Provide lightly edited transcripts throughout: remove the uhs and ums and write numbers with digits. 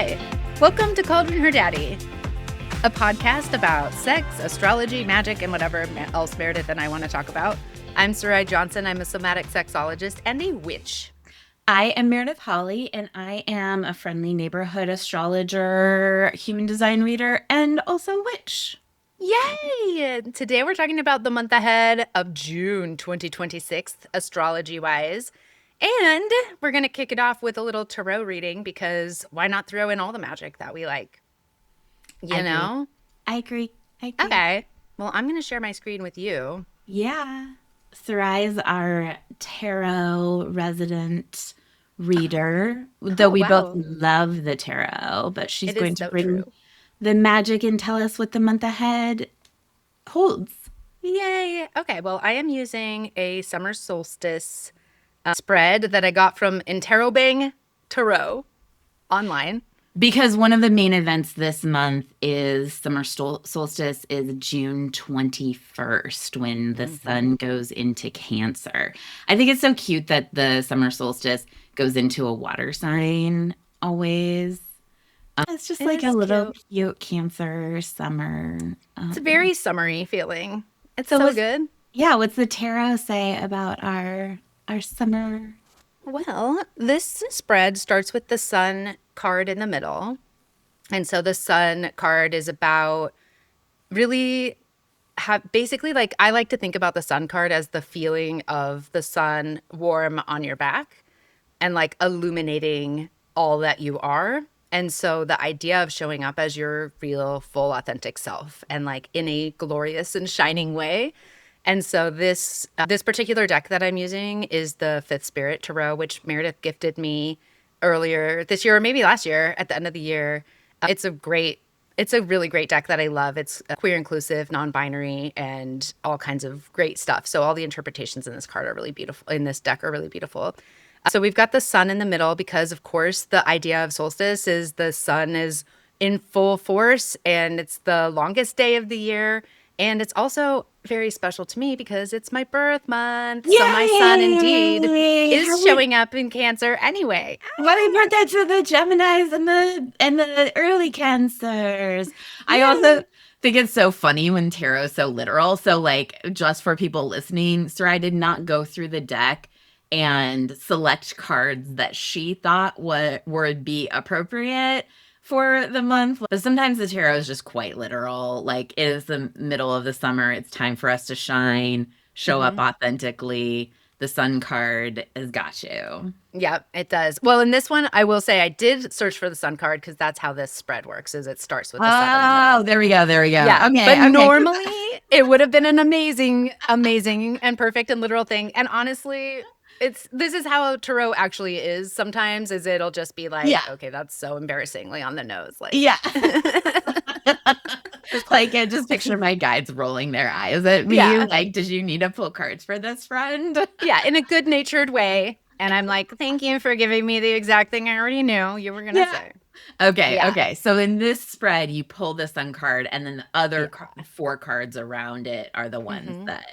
Hi, welcome to Cauldron Her Daddy, a podcast about sex, astrology, magic, and whatever else Meredith and I want to talk about. I'm Sarai Johnson. I'm a somatic sexologist and a witch. I am Meredith Holley, and I am a friendly neighborhood astrologer, human design reader, and also witch. Yay! Today we're talking about the month ahead of June 2026, astrology-wise. And we're going to kick it off with a little tarot reading because why not throw in all the magic that we like? I agree. Okay. Well, I'm going to share my screen with you. Yeah. Sarai is our tarot resident reader, though we both love the tarot, but she's going to bring the magic and tell us what the month ahead holds. Yay. Okay. Well, I am using a summer solstice spread that I got from Interrobang Tarot online. Because one of the main events this month is summer solstice is June 21st when the sun goes into Cancer. I think it's so cute that the summer solstice goes into a water sign always. It's just like a little cute Cancer summer. It's a very summery feeling. It's so good. Yeah, what's the tarot say about our summer? Well, this spread starts with the sun card in the middle. And so the sun card is about really basically, like, I like to think about the sun card as the feeling of the sun warm on your back and like illuminating all that you are. And so the idea of showing up as your real, full, authentic self and like in a glorious and shining way. And so this particular deck that I'm using is the Fifth Spirit Tarot, which Meredith gifted me earlier this year, or maybe last year at the end of the year. It's a really great deck that I love. It's queer inclusive, non-binary, and all kinds of great stuff. So all the interpretations in this card are really beautiful, in this deck are really beautiful. So we've got the sun in the middle because, of course, the idea of solstice is the sun is in full force and it's the longest day of the year. And it's also very special to me because it's my birth month. Yay! So my sun indeed is showing up in Cancer anyway. Well, we brought that to the Geminis and the early Cancers. Yay! I also think it's so funny when tarot is so literal. So like, just for people listening, Sarai did not go through the deck and select cards that she thought would be appropriate for the month. But sometimes the tarot is just quite literal. Like, it is the middle of the summer. It's time for us to shine, show up authentically. The sun card has got you. Yeah, it does. Well, in this one, I will say I did search for the sun card because that's how this spread works, is it starts with the sun. Oh, there we go. Yeah, okay, but normally it would have been an amazing and perfect and literal thing. And honestly, this is how tarot actually is sometimes, is it'll just be like, okay, that's so embarrassingly on the nose. Like, yeah. Like, I just picture my guides rolling their eyes at me. Yeah. Like, did you need to pull cards for this, friend? Yeah, in a good-natured way. And I'm like, thank you for giving me the exact thing I already knew you were going to say. Okay. So in this spread, you pull the sun card, and then the other 4 cards around it are the ones that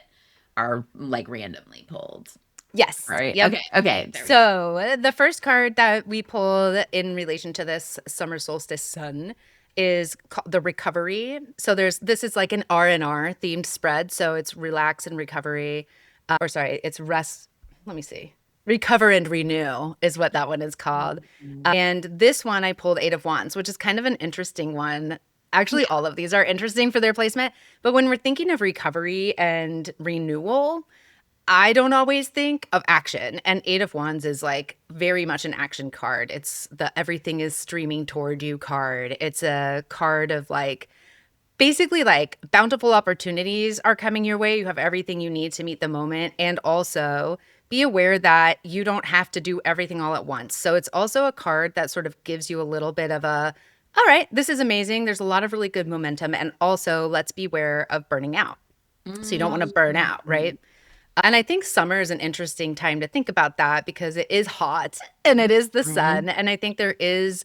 are like randomly pulled. Yes. Right. Yep. Okay. So the first card that we pulled in relation to this summer solstice sun is called the recovery. So this is like an R&R themed spread. So it's relax and recovery, it's rest. Let me see. Recover and renew is what that one is called. And this one I pulled 8 of Wands, which is kind of an interesting one. Actually, all of these are interesting for their placement. But when we're thinking of recovery and renewal, I don't always think of action, and 8 of Wands is like very much an action card. It's the everything is streaming toward you card. It's a card of like basically like bountiful opportunities are coming your way. You have everything you need to meet the moment, and also be aware that you don't have to do everything all at once. So it's also a card that sort of gives you a little bit of a, all right, this is amazing. There's a lot of really good momentum, and also let's beware of burning out. So you don't want to burn out, right? And I think summer is an interesting time to think about that because it is hot and it is the sun. And I think there is,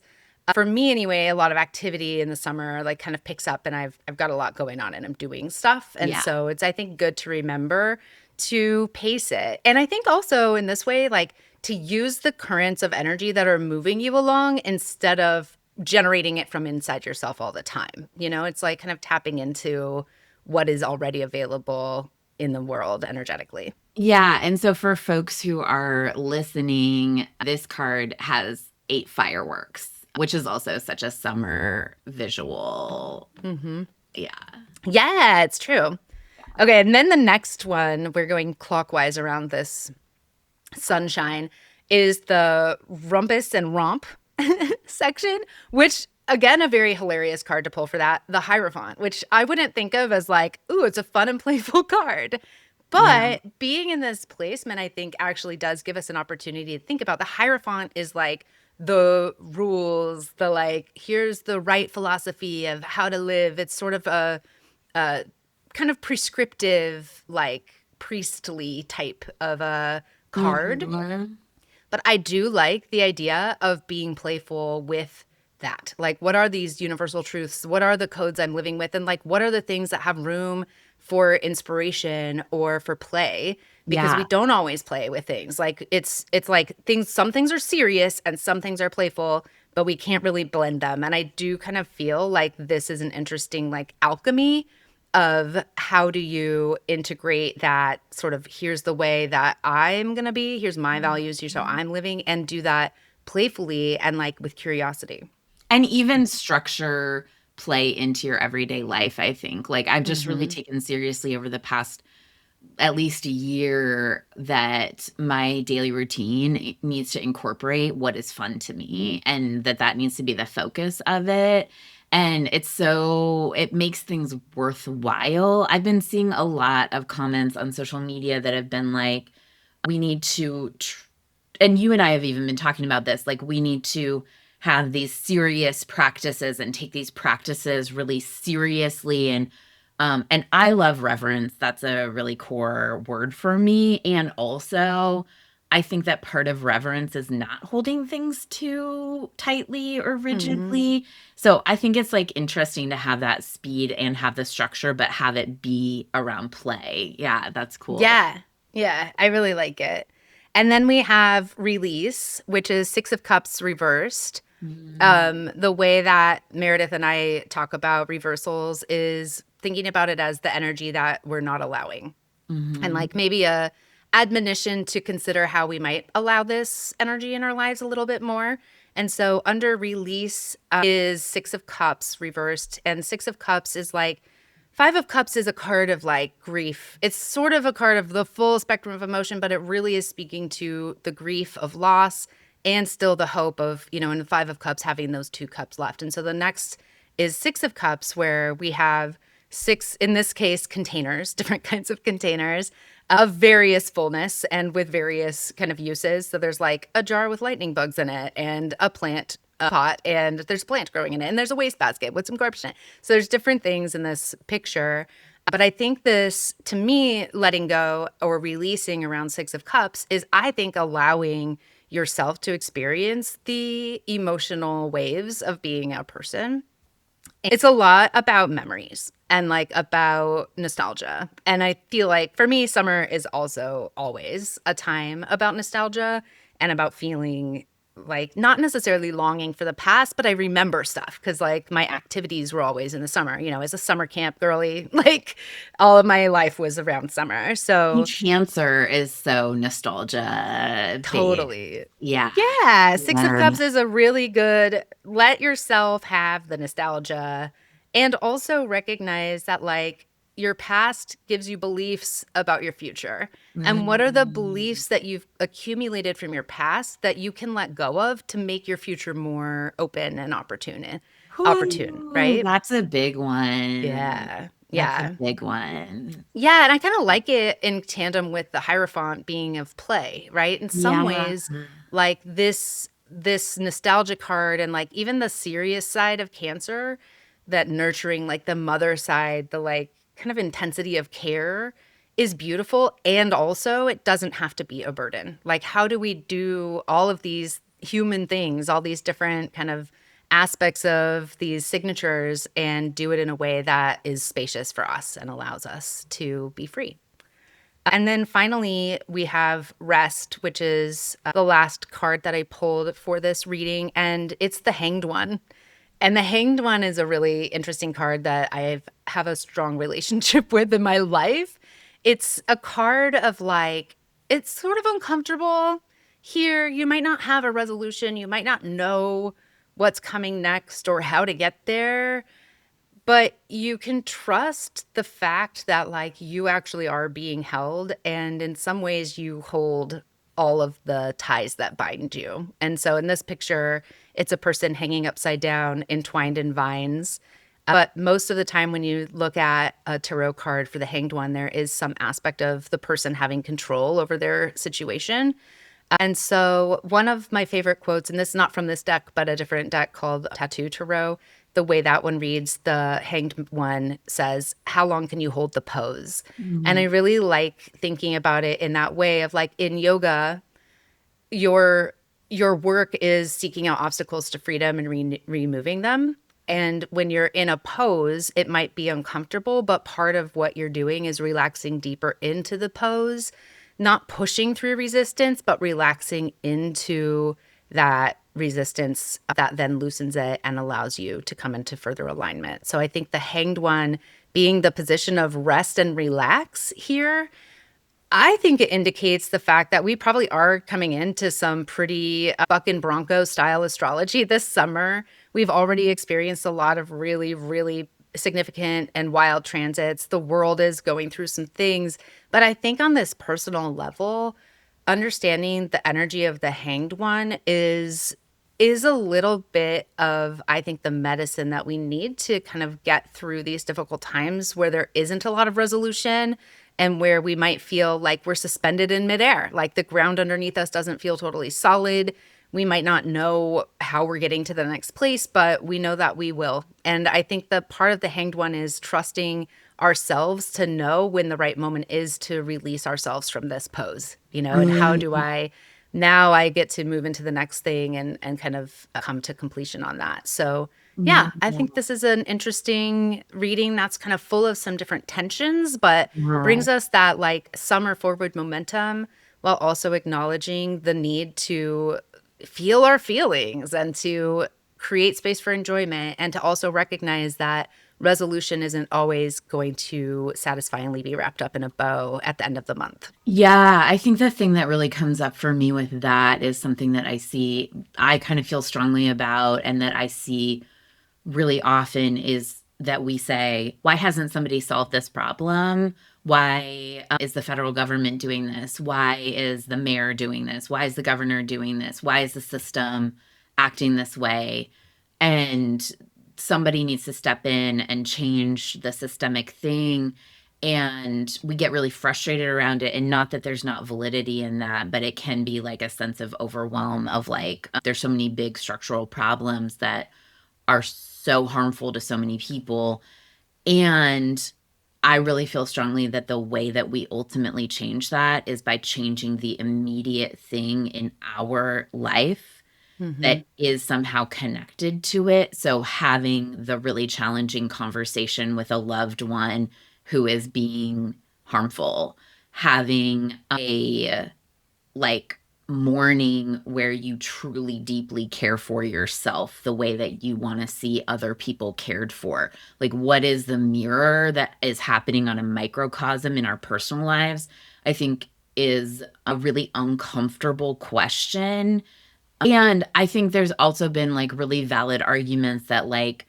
for me anyway, a lot of activity in the summer like kind of picks up, and I've got a lot going on and I'm doing stuff. And so it's, I think, good to remember to pace it. And I think also in this way, like to use the currents of energy that are moving you along instead of generating it from inside yourself all the time. It's like kind of tapping into what is already available in the world energetically. Yeah. And so for folks who are listening, this card has 8 fireworks, which is also such a summer visual. Mm-hmm. Yeah. Yeah, it's true. Okay. And then the next one, we're going clockwise around this sunshine, is the Rumpus and Romp section, which again, a very hilarious card to pull for that. The Hierophant, which I wouldn't think of as like, ooh, it's a fun and playful card. Yeah. But being in this placement, I think actually does give us an opportunity to think about the Hierophant is like the rules, the like, here's the right philosophy of how to live. It's sort of a kind of prescriptive, like priestly type of a card. Mm-hmm. But I do like the idea of being playful with that. Like, what are these universal truths? What are the codes I'm living with? And like, what are the things that have room for inspiration or for play? Because Yeah. we don't always play with things. Like it's like some things are serious and some things are playful, but we can't really blend them. And I do kind of feel like this is an interesting like alchemy of how do you integrate that sort of here's the way that I'm going to be, here's my values, here's how I'm living, and do that playfully and like with curiosity. And even structure play into your everyday life, I think. Like I've just really Mm-hmm. taken seriously over the past at least a year that my daily routine needs to incorporate what is fun to me and that needs to be the focus of it. And it makes things worthwhile. I've been seeing a lot of comments on social media that have been like, we need to, and you and I have even been talking about this, like, we need to have these serious practices and take these practices really seriously. And I love reverence. That's a really core word for me. And also, I think that part of reverence is not holding things too tightly or Mm-hmm. rigidly. So I think it's like interesting to have that speed and have the structure, but have it be around play. Yeah, that's cool. Yeah. Yeah. I really like it. And then we have release, which is Six of Cups reversed. Mm. The way that Meredith and I talk about reversals is thinking about it as the energy that we're not allowing. And Mhm. like maybe a admonition to consider how we might allow this energy in our lives a little bit more. And so under release is Six of Cups reversed, and Six of Cups is like Five of Cups is a card of like grief. It's sort of a card of the full spectrum of emotion, but it really is speaking to the grief of loss and still the hope of, in the Five of Cups having those 2 cups left. And so the next is Six of Cups, where we have 6, in this case, containers, different kinds of containers of various fullness and with various kind of uses. So there's like a jar with lightning bugs in it and a plant pot, and there's a plant growing in it, and there's a wastebasket with some garbage in it. So there's different things in this picture. But I think this, to me, letting go or releasing around Six of Cups is, I think, allowing yourself to experience the emotional waves of being a person. It's a lot about memories and like about nostalgia. And I feel like for me, summer is also always a time about nostalgia and about feeling like not necessarily longing for the past, but I remember stuff because like my activities were always in the summer, as a summer camp girly, like all of my life was around summer. So Cancer is so nostalgia based. totally. Yeah. Yeah, Six of Learn. Cups is a really good let yourself have the nostalgia and also recognize that like your past gives you beliefs about your future. And what are the Mm. beliefs that you've accumulated from your past that you can let go of to make your future more open and opportune, Whew, right? that's a big one. Yeah. That's a Yeah. big one. Yeah, and I kind of like it in tandem with the Hierophant being of play, right? In some Yeah. ways, like this nostalgia card and like even the serious side of Cancer, that nurturing like the mother side, the like kind of intensity of care is beautiful, and also it doesn't have to be a burden. Like how do we do all of these human things, all these different kind of aspects of these signatures and do it in a way that is spacious for us and allows us to be free. And then finally, we have Rest, which is the last card that I pulled for this reading, and it's the Hanged One. And the Hanged One is a really interesting card that I have a strong relationship with in my life. It's a card of like, it's sort of uncomfortable here. You might not have a resolution, you might not know what's coming next or how to get there, but you can trust the fact that like you actually are being held, and in some ways you hold all of the ties that bind you. And so in this picture, it's a person hanging upside down, entwined in vines. But most of the time, when you look at a tarot card for the Hanged One, there is some aspect of the person having control over their situation. And so, one of my favorite quotes, and this is not from this deck, but a different deck called Tattoo Tarot, the way that one reads, the Hanged One says, "How long can you hold the pose?" And I Mhm. really like thinking about it in that way of like in yoga, your your work is seeking out obstacles to freedom and removing them. And when you're in a pose, it might be uncomfortable, but part of what you're doing is relaxing deeper into the pose, not pushing through resistance, but relaxing into that resistance that then loosens it and allows you to come into further alignment. So I think the Hanged One being the position of rest and relax here, I think it indicates the fact that we probably are coming into some pretty Buck and Bronco style astrology this summer. We've already experienced a lot of really, really significant and wild transits. The world is going through some things. But I think on this personal level, understanding the energy of the Hanged One is a little bit of, I think, the medicine that we need to kind of get through these difficult times where there isn't a lot of resolution and where we might feel like we're suspended in midair, like the ground underneath us doesn't feel totally solid. We might not know how we're getting to the next place, but we know that we will. And I think the part of the Hanged One is trusting ourselves to know when the right moment is to release ourselves from this pose, and how do Mm. I now I get to move into the next thing and kind of come to completion on that. So Yeah. yeah, I think this is an interesting reading that's kind of full of some different tensions, but Yeah. brings us that like summer forward momentum while also acknowledging the need to feel our feelings and to create space for enjoyment and to also recognize that resolution isn't always going to satisfyingly be wrapped up in a bow at the end of the month. Yeah, I think the thing that really comes up for me with that is something that I kind of feel strongly about, and that I see really often is that we say, why hasn't somebody solved this problem? Why is the federal government doing this? Why is the mayor doing this? Why is the governor doing this? Why is the system acting this way? And somebody needs to step in and change the systemic thing. And we get really frustrated around it. And not that there's not validity in that, but it can be like a sense of overwhelm of like, there's so many big structural problems that are so harmful to so many people. And I really feel strongly that the way that we ultimately change that is by changing the immediate thing in our life Mm-hmm. that is somehow connected to it. So having the really challenging conversation with a loved one who is being harmful, having a like mourning where you truly deeply care for yourself the way that you want to see other people cared for. Like, what is the mirror that is happening on a microcosm in our personal lives? I think is a really uncomfortable question. And I think there's also been like really valid arguments that, like,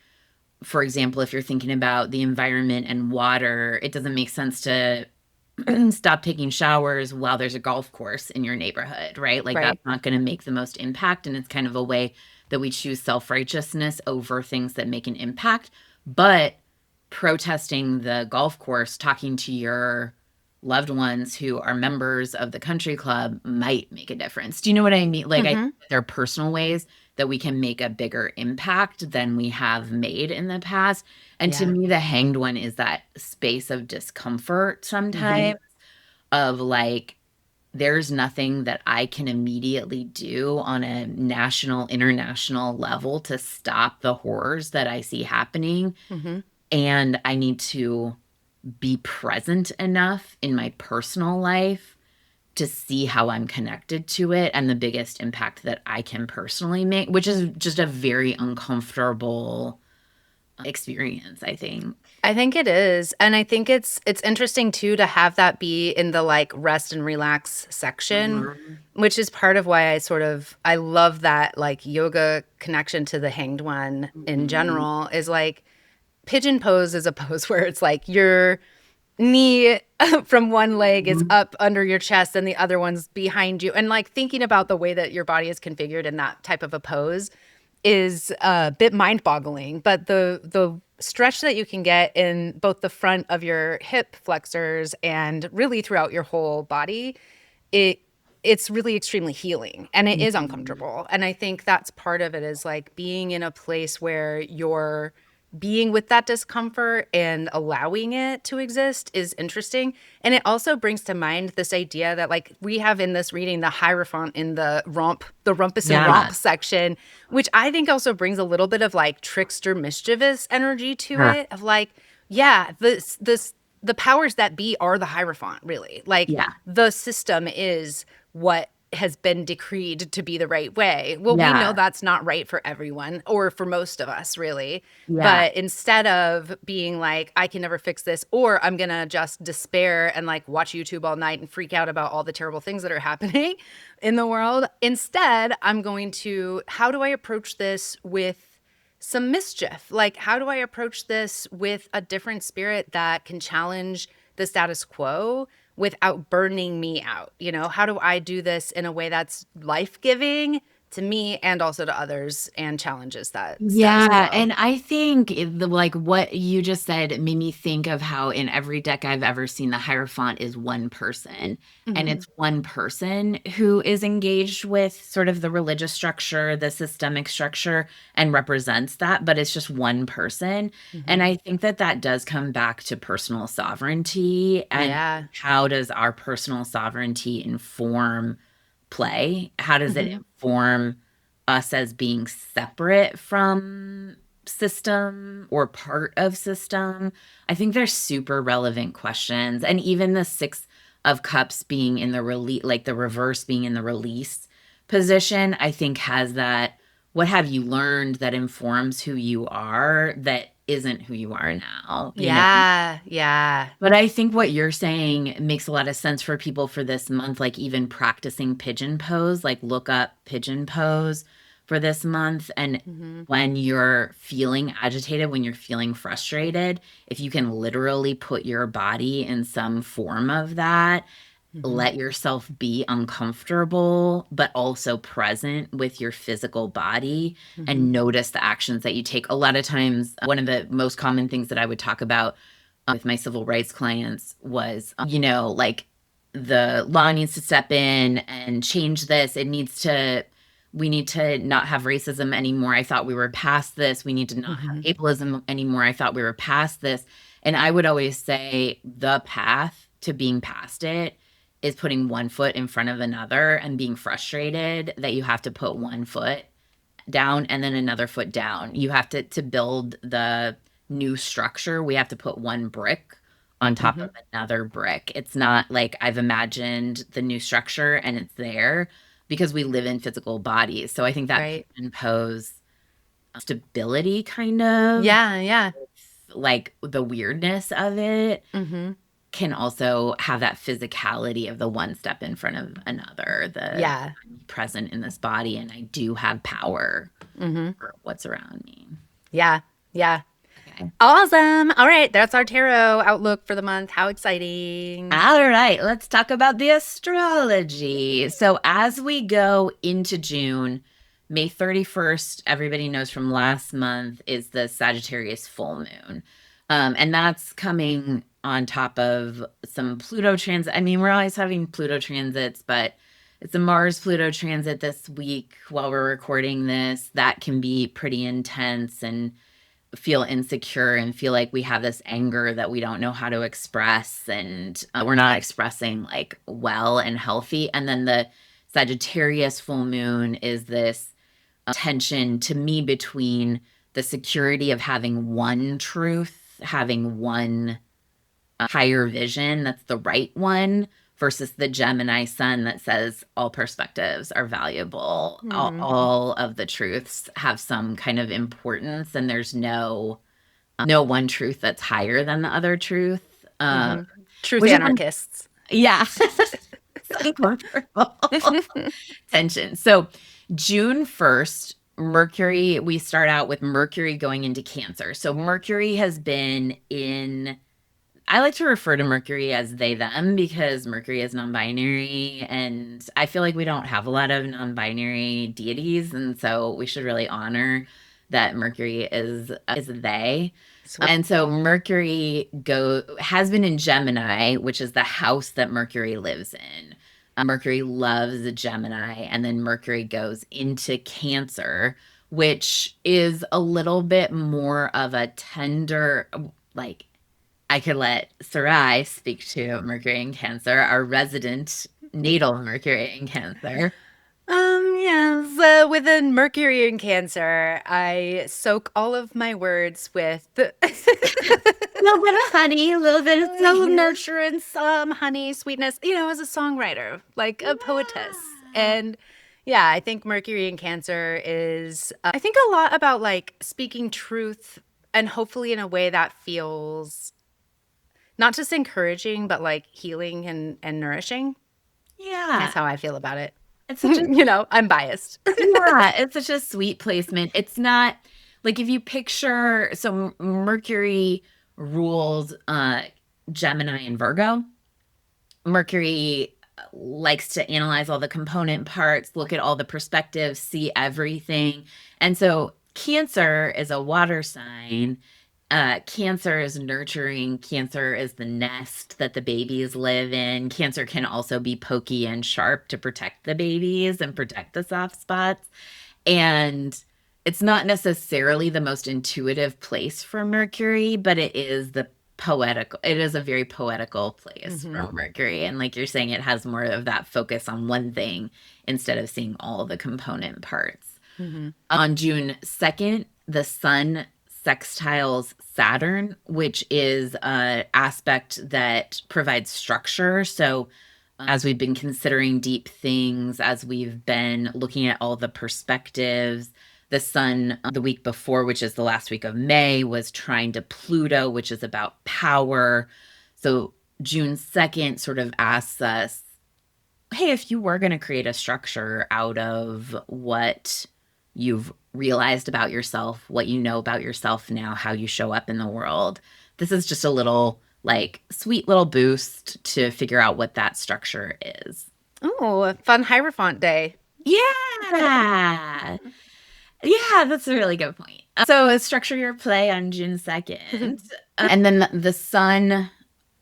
for example, if you're thinking about the environment and water, it doesn't make sense to stop taking showers while there's a golf course in your neighborhood, right? Like Right. that's not going to make the most impact. And it's kind of a way that we choose self-righteousness over things that make an impact. But protesting the golf course, talking to your loved ones who are members of the country club might make a difference. Do you know what I mean? Like, I think Mm-hmm. there are personal ways that we can make a bigger impact than we have made in the past. And to Yeah. me, the Hanged One is that space of discomfort Mm-hmm. sometimes, of like, there's nothing that I can immediately do on a national, international level to stop the horrors that I see happening. Mm-hmm. And I need to be present enough in my personal life to see how I'm connected to it and the biggest impact that I can personally make, which is just a very uncomfortable experience, I think. I think it is. And I think it's interesting too to have that be in the like rest and relax section, Mhm. which is part of why I love that like yoga connection to the hanged one in Mhm. general is like pigeon pose is a pose where it's like your knee from one leg is Mhm. up under your chest and the other one's behind you. And like thinking about the way that your body is configured in that type of a pose is a bit mind-boggling. But the stretch that you can get in both the front of your hip flexors and really throughout your whole body, it it's really extremely healing and it is Mhm. uncomfortable. And I think that's part of it is like being in a place where you're being with that discomfort and allowing it to exist is interesting. And it also brings to mind this idea that like we have in this reading the Hierophant in the Rumpus and Romp Yeah. section, which I think also brings a little bit of like trickster mischievous energy to Huh. it of like, yeah, this the powers that be are the Hierophant, really. Like Yeah. the system is what has been decreed to be the right way. Well, we know Yeah. that's not right for everyone or for most of us, really. Yeah. But instead of being like, I can never fix this, or I'm going to just despair and like watch YouTube all night and freak out about all the terrible things that are happening in the world, instead, I'm going to, how do I approach this with some mischief? Like, how do I approach this with a different spirit that can challenge the status quo without burning me out? You know, how do I do this in a way that's life giving to me and also to others and challenges that status Yeah, quo? and I think like what you just said made me think of how in every deck I've ever seen, the Hierophant is one person, and Hmm. it's one person who is engaged with sort of the religious structure, the systemic structure, and represents that, but it's just one person. And Hmm. I think that that does come back to personal sovereignty and Yeah. how does our personal sovereignty inform play? How does it Hmm. inform us as being separate from system or part of system? I think they're super relevant questions. And even the Six of Cups being in the release, like the reverse being in the release position, I think has that what have you learned that informs who you are that isn't who you are now, you know? Yeah. Yeah. But I think what you're saying makes a lot of sense for people for this month, like even practicing pigeon pose, like look up pigeon pose for this month. And Hmm. when you're feeling agitated, when you're feeling frustrated, if you can literally put your body in some form of that, Hmm. let yourself be uncomfortable, but also present with your physical body Hmm. and notice the actions that you take. A lot of times, one of the most common things that I would talk about with my civil rights clients was, like the law needs to step in and change this. We need to not have racism anymore. I thought we were past this. We need to not have Hmm. ableism anymore. I thought we were past this. And I would always say the path to being past it is putting one foot in front of another and being frustrated that you have to put one foot down and then another foot down. You have to build the new structure. We have to put one brick on top Hmm. of another brick. It's not like I've imagined the new structure and it's there because we live in physical bodies. So I think that Right. pigeon pose stability kind of Yeah. Yeah. like the weirdness of it Hmm. can also have that physicality of the one step in front of another, the Yeah. I'm present in this body and I do have power Hmm. over what's around me. Yeah. Yeah. Okay. Awesome. All right. That's our tarot outlook for the month. How exciting. All right, let's talk about the astrology. So, as we go into June, May 31st, everybody knows from last month, is the Sagittarius full moon. And that's coming on top of some Pluto transit. I mean, we're always having Pluto transits, but it's a Mars Pluto transit this week while we're recording this. That can be pretty intense and feel insecure and feel like we have this anger that we don't know how to express and we're not expressing like well and healthy. And then the Sagittarius full moon is this tension to me between the security of having one truth, having one higher vision that's the right one versus the Gemini sun that says all perspectives are valuable. Hmm. All of the truths have some kind of importance, and there's no one truth that's higher than the other truth. Hmm. Truth Which is, anarchists. yeah, it's uncomfortable tension. So June 1st, Mercury, we start out with Mercury going into Cancer. So Mercury has been in, I like to refer to Mercury as they, them, because Mercury is non-binary. And I feel like we don't have a lot of non-binary deities. And so we should really honor that Mercury is they. Sweet. And so Mercury has been in Gemini, which is the house that Mercury lives in. Mercury loves Gemini, and then Mercury goes into Cancer, which is a little bit more of a tender, like I could let Sarai speak to Mercury in Cancer, our resident natal Mercury in Cancer. Yes, within Mercury in Cancer, I soak all of my words with A little bit of honey, a little bit of some nurture and some honey, sweetness, as a songwriter, like a poetess. And yeah, I think Mercury in Cancer is, I think a lot about like speaking truth and hopefully in a way that feels not just encouraging, but like healing and nourishing. Yeah. That's how I feel about it. It's such a I'm biased. yeah, it's such a sweet placement. It's not like if you picture so Mercury rules Gemini and Virgo. Mercury likes to analyze all the component parts, look at all the perspectives, see everything. And so Cancer is a water sign. Cancer is nurturing. Cancer is the nest that the babies live in. Cancer can also be pokey and sharp to protect the babies and protect the soft spots. And it's not necessarily the most intuitive place for Mercury, but it is a very poetical place for Mercury. And like you're saying, it has more of that focus on one thing instead of seeing all the component parts. Mm-hmm. On June 2nd, the sun sextiles Saturn, which is an aspect that provides structure. So as we've been considering deep things, as we've been looking at all the perspectives, the sun the week before, which is the last week of May, was trine to Pluto, which is about power. So June 2nd sort of asks us, hey, if you were going to create a structure out of what you've realized about yourself, what you know about yourself now, how you show up in the world, this is just a little like sweet little boost to figure out what that structure is. Oh, a fun Hierophant day. Yeah. Yeah, that's a really good point. So structure your play on June 2nd. And then the sun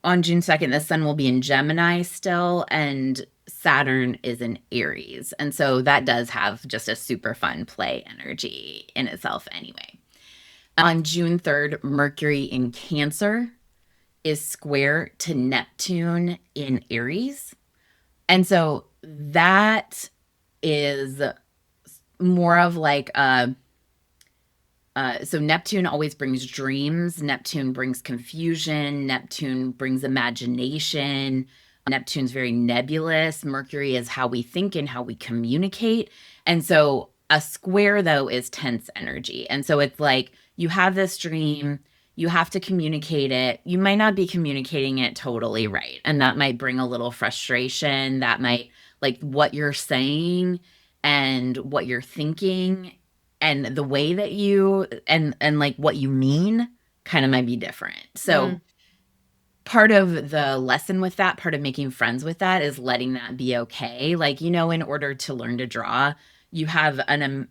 on June 2nd, the sun will be in Gemini still, and Saturn is in Aries. And so that does have just a super fun play energy in itself anyway. On June 3rd, Mercury in Cancer is square to Neptune in Aries. And so that is more of like so Neptune always brings dreams. Neptune brings confusion. Neptune brings imagination. Neptune's very nebulous. Mercury is how we think and how we communicate. And so a square, though, is tense energy. And so it's like you have this dream, you have to communicate it. You might not be communicating it totally right. And that might bring a little frustration. That might, like, what you're saying and what you're thinking and the way that you and like what you mean kind of might be different. So part of the lesson with that, part of making friends with that is letting that be okay. Like, in order to learn to draw, you have an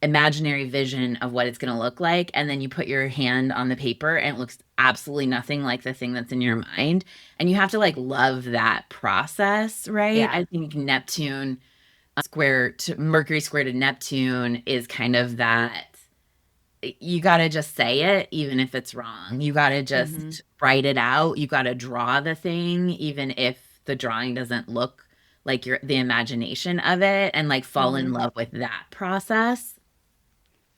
imaginary vision of what it's going to look like, and then you put your hand on the paper and it looks absolutely nothing like the thing that's in your mind, and you have to like love that process, right? Yeah. I think Neptune Mercury square to Neptune is kind of that. You got to just say it, even if it's wrong. You got to just write it out. You got to draw the thing, even if the drawing doesn't look like the imagination of it, and like fall in love with that process.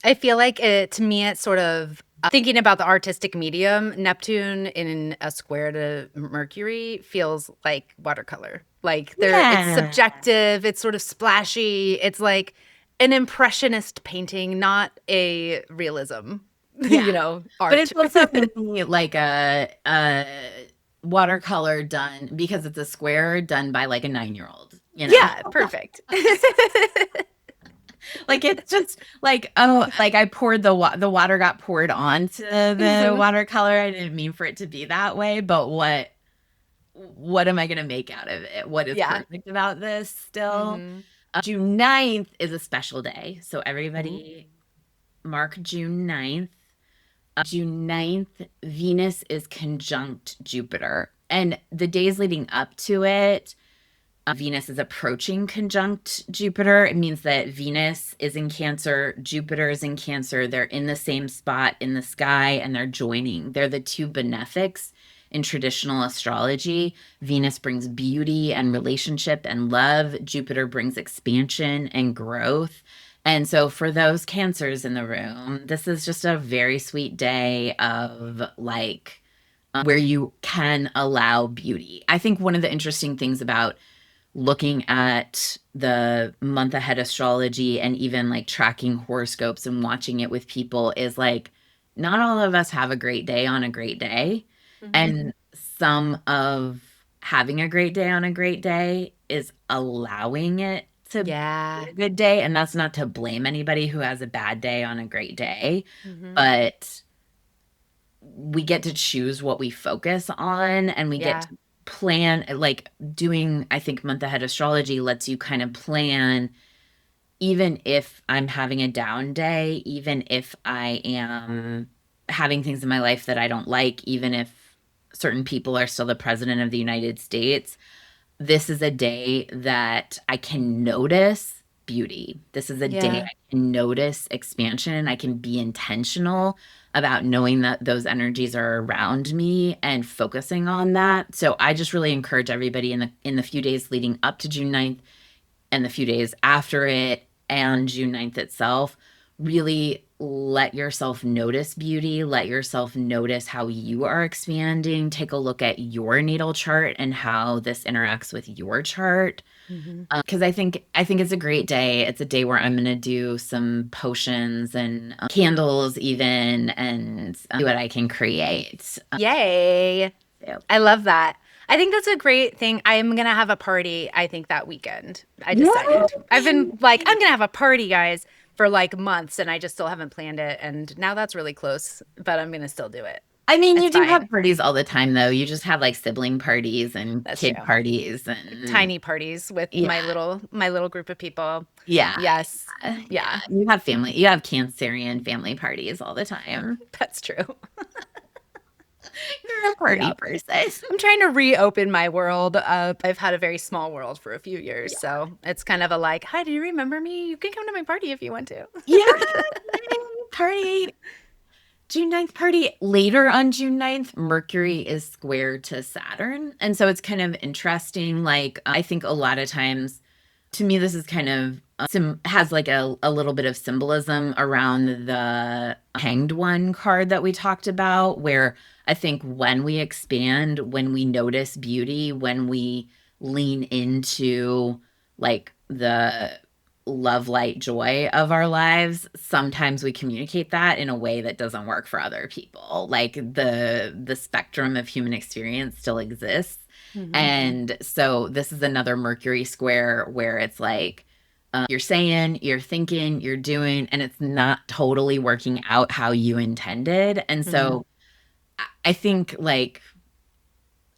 I feel like to me, it sort of Thinking about the artistic medium, Neptune in a square to Mercury feels like watercolor. Like it's Yeah. subjective, it's sort of splashy. It's like an impressionist painting, not a realism, Yeah. But art. it's also going to be like a watercolor done because it's a square done by like a 9-year-old, you know? Yeah, perfect. Like it's just like, oh, like I poured the water got poured onto the Mhm. watercolor. I didn't mean for it to be that way, but what am I going to make out of it? What is Yeah. perfect about this still? Hmm. June 9th is a special day. So Ooh. everybody mark June 9th. June 9th, Venus is conjunct Jupiter. And the days leading up to it, Venus is approaching conjunct Jupiter. It means that Venus is in Cancer, Jupiter is in Cancer. They're in the same spot in the sky and they're joining. They're the two benefics in traditional astrology. Venus brings beauty and relationship and love, Jupiter brings expansion and growth. And so, for those Cancers in the room, this is just a very sweet day of like, where you can allow beauty. I think one of the interesting things about looking at the month ahead astrology and even like tracking horoscopes and watching it with people is like not all of us have a great day on a great day. Hmm. And some of having a great day on a great day is allowing it to be Yeah. a good day. And that's not to blame anybody who has a bad day on a great day, Hmm. but we get to choose what we focus on and we get Yeah. to plan. Like doing, I think month ahead astrology lets you kind of plan, even if I'm having a down day, even if I am having things in my life that I don't like, even if certain people are still the president of the United States, this is a day that I can notice beauty. This is a day Yeah. I can notice expansion. I can be intentional about knowing that those energies are around me and focusing on that. So I just really encourage everybody in the few days leading up to June 9th and the few days after it and June 9th itself, really let yourself notice beauty, let yourself notice how you are expanding, take a look at your natal chart and how this interacts with your chart. Hmm. Because I think it's a great day. It's a day where I'm gonna do some potions and candles even and see what I can create. Yay. So, I love that. I think that's a great thing. I'm gonna have a party, I think, that weekend. I decided. I've yay! been like, I'm gonna have a party, guys, for like months, and I just still haven't planned it. And now that's really close, but I'm gonna still do it. I mean, It's you do have fine. parties all the time, though. You just have like sibling parties and That's kid true. parties and Tiny parties with my yeah, little group of people. yeah, Yes. yeah. Yeah, You have Cancerian family parties all the time. that's true. You're a party Yep. person. I'm trying to reopen my world. I've had a very small world for a few years, Yeah. so it's kind of a like, hi, do you remember me? You can come to my party if you want to. Yeah. Yay, party. June 9th party. Later on June 9th, Mercury is square to Saturn. And so it's kind of interesting. Like, I think a lot of times, to me, this is kind of has like a little bit of symbolism around the Hanged One card that we talked about, where I think when we expand, when we notice beauty, when we lean into like the love, light, joy of our lives, sometimes we communicate that in a way that doesn't work for other people. Like the spectrum of human experience still exists. Hmm. And so this is another Mercury square where it's like you're saying, you're thinking, you're doing, and it's not totally working out how you intended. And Hmm. so I think like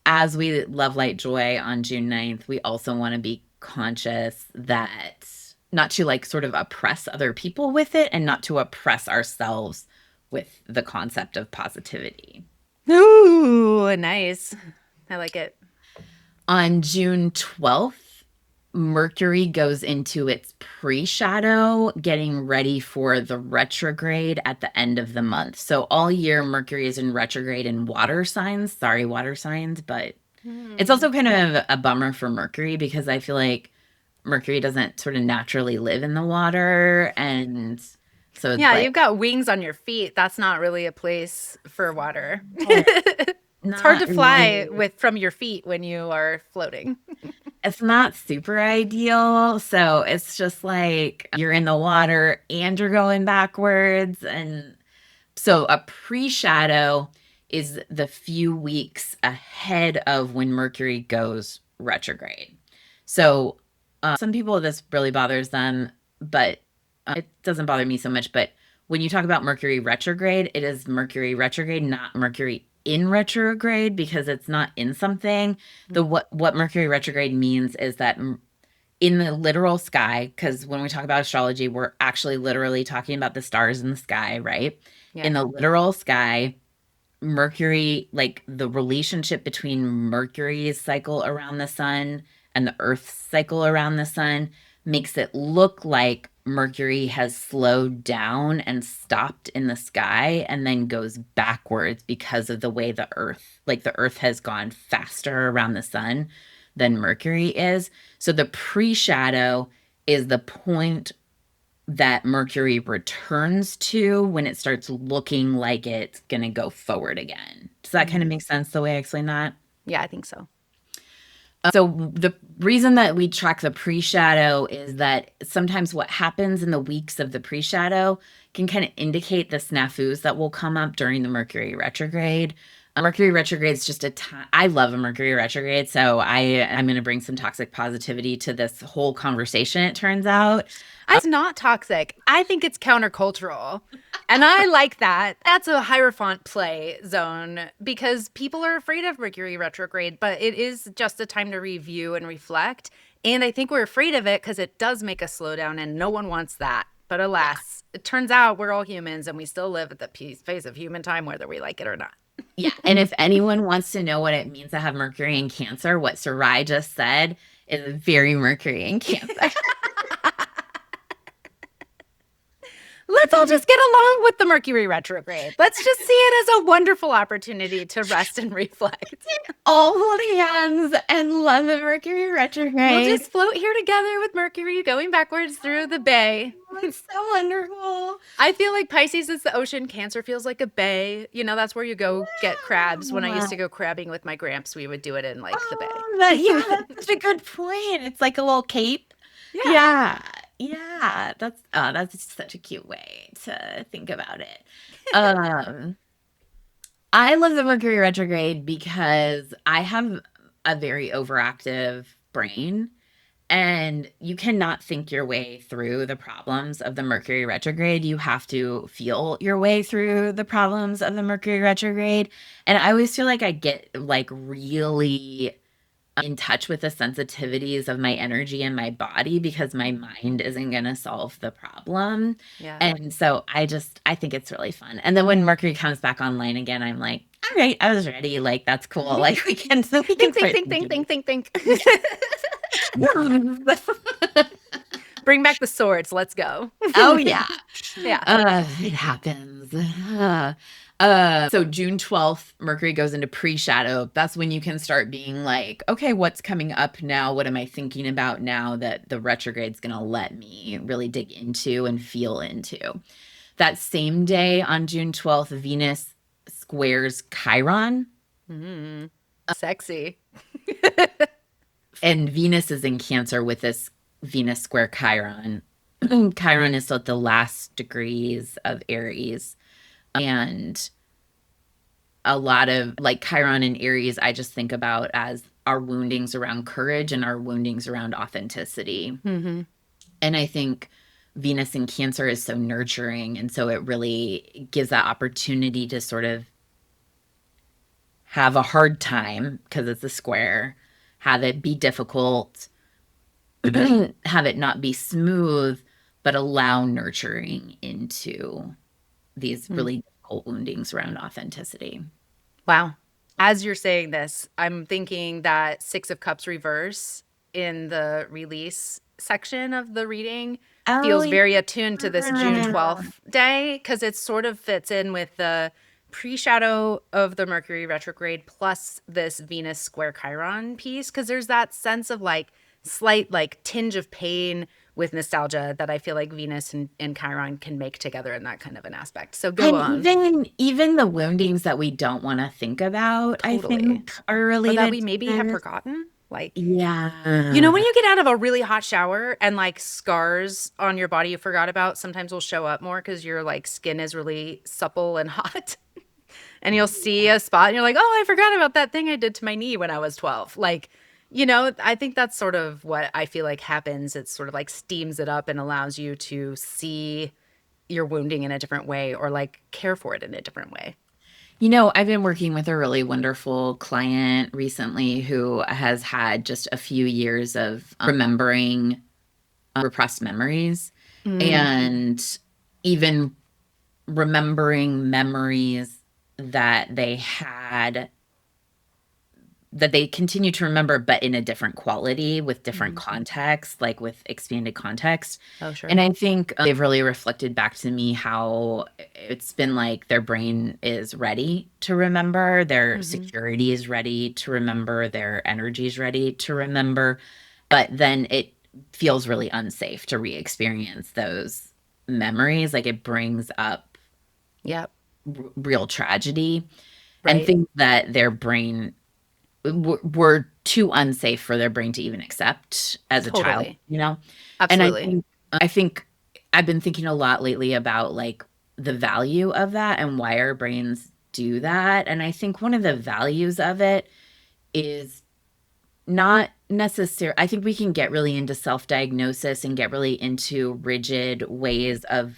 as we love light joy on June 9th, we also want to be conscious that not to like sort of oppress other people with it and not to oppress ourselves with the concept of positivity. Ooh, nice. I like it. On June 12th, Mercury goes into its pre shadow, getting ready for the retrograde at the end of the month. So, all year, Mercury is in retrograde in water signs. Sorry, water signs, but it's Hmm. also kind of a bummer for Mercury because I feel like Mercury doesn't sort of naturally live in the water. And So it's Yeah, like, you've got wings on your feet. That's not really a place for water. oh, It's hard not to fly really. with from your feet when you are floating. It's not super ideal. So it's just like you're in the water and you're going backwards. And so a pre-shadow is the few weeks ahead of when Mercury goes retrograde. So some people, this really bothers them, but it doesn't bother me so much. But when you talk about Mercury retrograde, it is Mercury retrograde, not Mercury in retrograde, because it's not in something. The what Mercury retrograde means is that in the literal sky, because when we talk about astrology, we're actually literally talking about the stars in the sky, right? Yeah. In the literal sky, Mercury, like the relationship between Mercury's cycle around the sun and the Earth's cycle around the sun makes it look like Mercury has slowed down and stopped in the sky and then goes backwards because of the way the Earth has gone faster around the sun than Mercury is. So the pre shadow is the point that Mercury returns to when it starts looking like it's going to go forward again. Does that kind of make sense the way I explain that? Yeah, I think so. So the reason that we track the pre-shadow is that sometimes what happens in the weeks of the pre-shadow can kind of indicate the snafus that will come up during the Mercury retrograde. Mercury retrograde is just a time. I love a Mercury retrograde, so I'm going to bring some toxic positivity to this whole conversation, it turns out. It's not toxic. I think it's countercultural. And I like that. That's a Hierophant play zone because people are afraid of Mercury retrograde, but it is just a time to review and reflect. And I think we're afraid of it because it does make us slow down, and no one wants that. But alas, it turns out we're all humans and we still live at the phase of human time, whether we like it or not. Yeah. And if anyone wants to know what it means to have Mercury in Cancer, what Sarai just said is very Mercury in Cancer. Let's all just get along with the Mercury retrograde. Let's just see it as a wonderful opportunity to rest and reflect. All hold hands and love the Mercury retrograde. We'll just float here together with Mercury going backwards through the bay. It's so wonderful. I feel like Pisces is the ocean. Cancer feels like a bay. You know, that's where you go get crabs. When I used to go crabbing with my gramps, we would do it in like the bay. Yeah, that's such a good point. It's like a little cape. Yeah. Yeah. That's such a cute way to think about it. I love the Mercury retrograde because I have a very overactive brain, and you cannot think your way through the problems of the Mercury retrograde. You have to feel your way through the problems of the Mercury retrograde. And I always feel like I get like really in touch with the sensitivities of my energy and my body because my mind isn't going to solve the problem. Yeah. And so I think it's really fun. And then when Mercury comes back online again, I'm like, all right, I was ready. Like, that's cool. Like we can think. Bring back the swords. Let's go. Oh yeah. Yeah. It happens. So June 12th, Mercury goes into pre-shadow. That's when you can start being like, okay, what's coming up now? What am I thinking about now that the retrograde's going to let me really dig into and feel into? That same day on June 12th, Venus squares Chiron. Sexy. And Venus is in Cancer with this Venus square Chiron. Chiron is at the last degrees of Aries. And a lot of like Chiron and Aries, I just think about as our woundings around courage and our woundings around authenticity. Mm-hmm. And I think Venus in Cancer is so nurturing. And so it really gives that opportunity to sort of have a hard time because it's a square, have it be difficult, have it not be smooth, but allow nurturing into these really difficult woundings around authenticity. Wow. As you're saying this, I'm thinking that Six of Cups reverse in the release section of the reading feels very attuned to this June 12th day because it sort of fits in with the pre-shadow of the Mercury retrograde plus this Venus square Chiron piece because there's that sense of like slight like tinge of pain with nostalgia that I feel like Venus and Chiron can make together in that kind of an aspect. So go And on. even the woundings that we don't want to think about, I Totally. think, are Or that related we to maybe have this. forgotten. Like, you know, when Yeah. you get out of a really hot shower and like scars on your body you forgot about sometimes will show up more because your like skin is really supple and hot. And you'll see a spot and you're like, oh, I forgot about that thing I did to my knee when I was 12. Like, you know, I think that's sort of what I feel like happens. It's sort of like steams it up and allows you to see your wounding in a different way or like care for it in a different way. I've been working with a really wonderful client recently who has had just a few years of remembering repressed memories Mm, and even remembering memories that they had that they continue to remember, but in a different quality with different mhm. context, like with expanded context. Oh, sure. And I think they've really reflected back to me how it's been like their brain is ready to remember, their Hmm. security is ready to remember, their energy is ready to remember, but then it feels really unsafe to re-experience those memories. Like it brings up Yep. real tragedy and Right. things that their brain were too unsafe for their brain to even accept as a child, Totally. And Absolutely. I think I've been thinking a lot lately about like the value of that and why our brains do that. And I think one of the values of it is not necessary. I think we can get really into self-diagnosis and get really into rigid ways of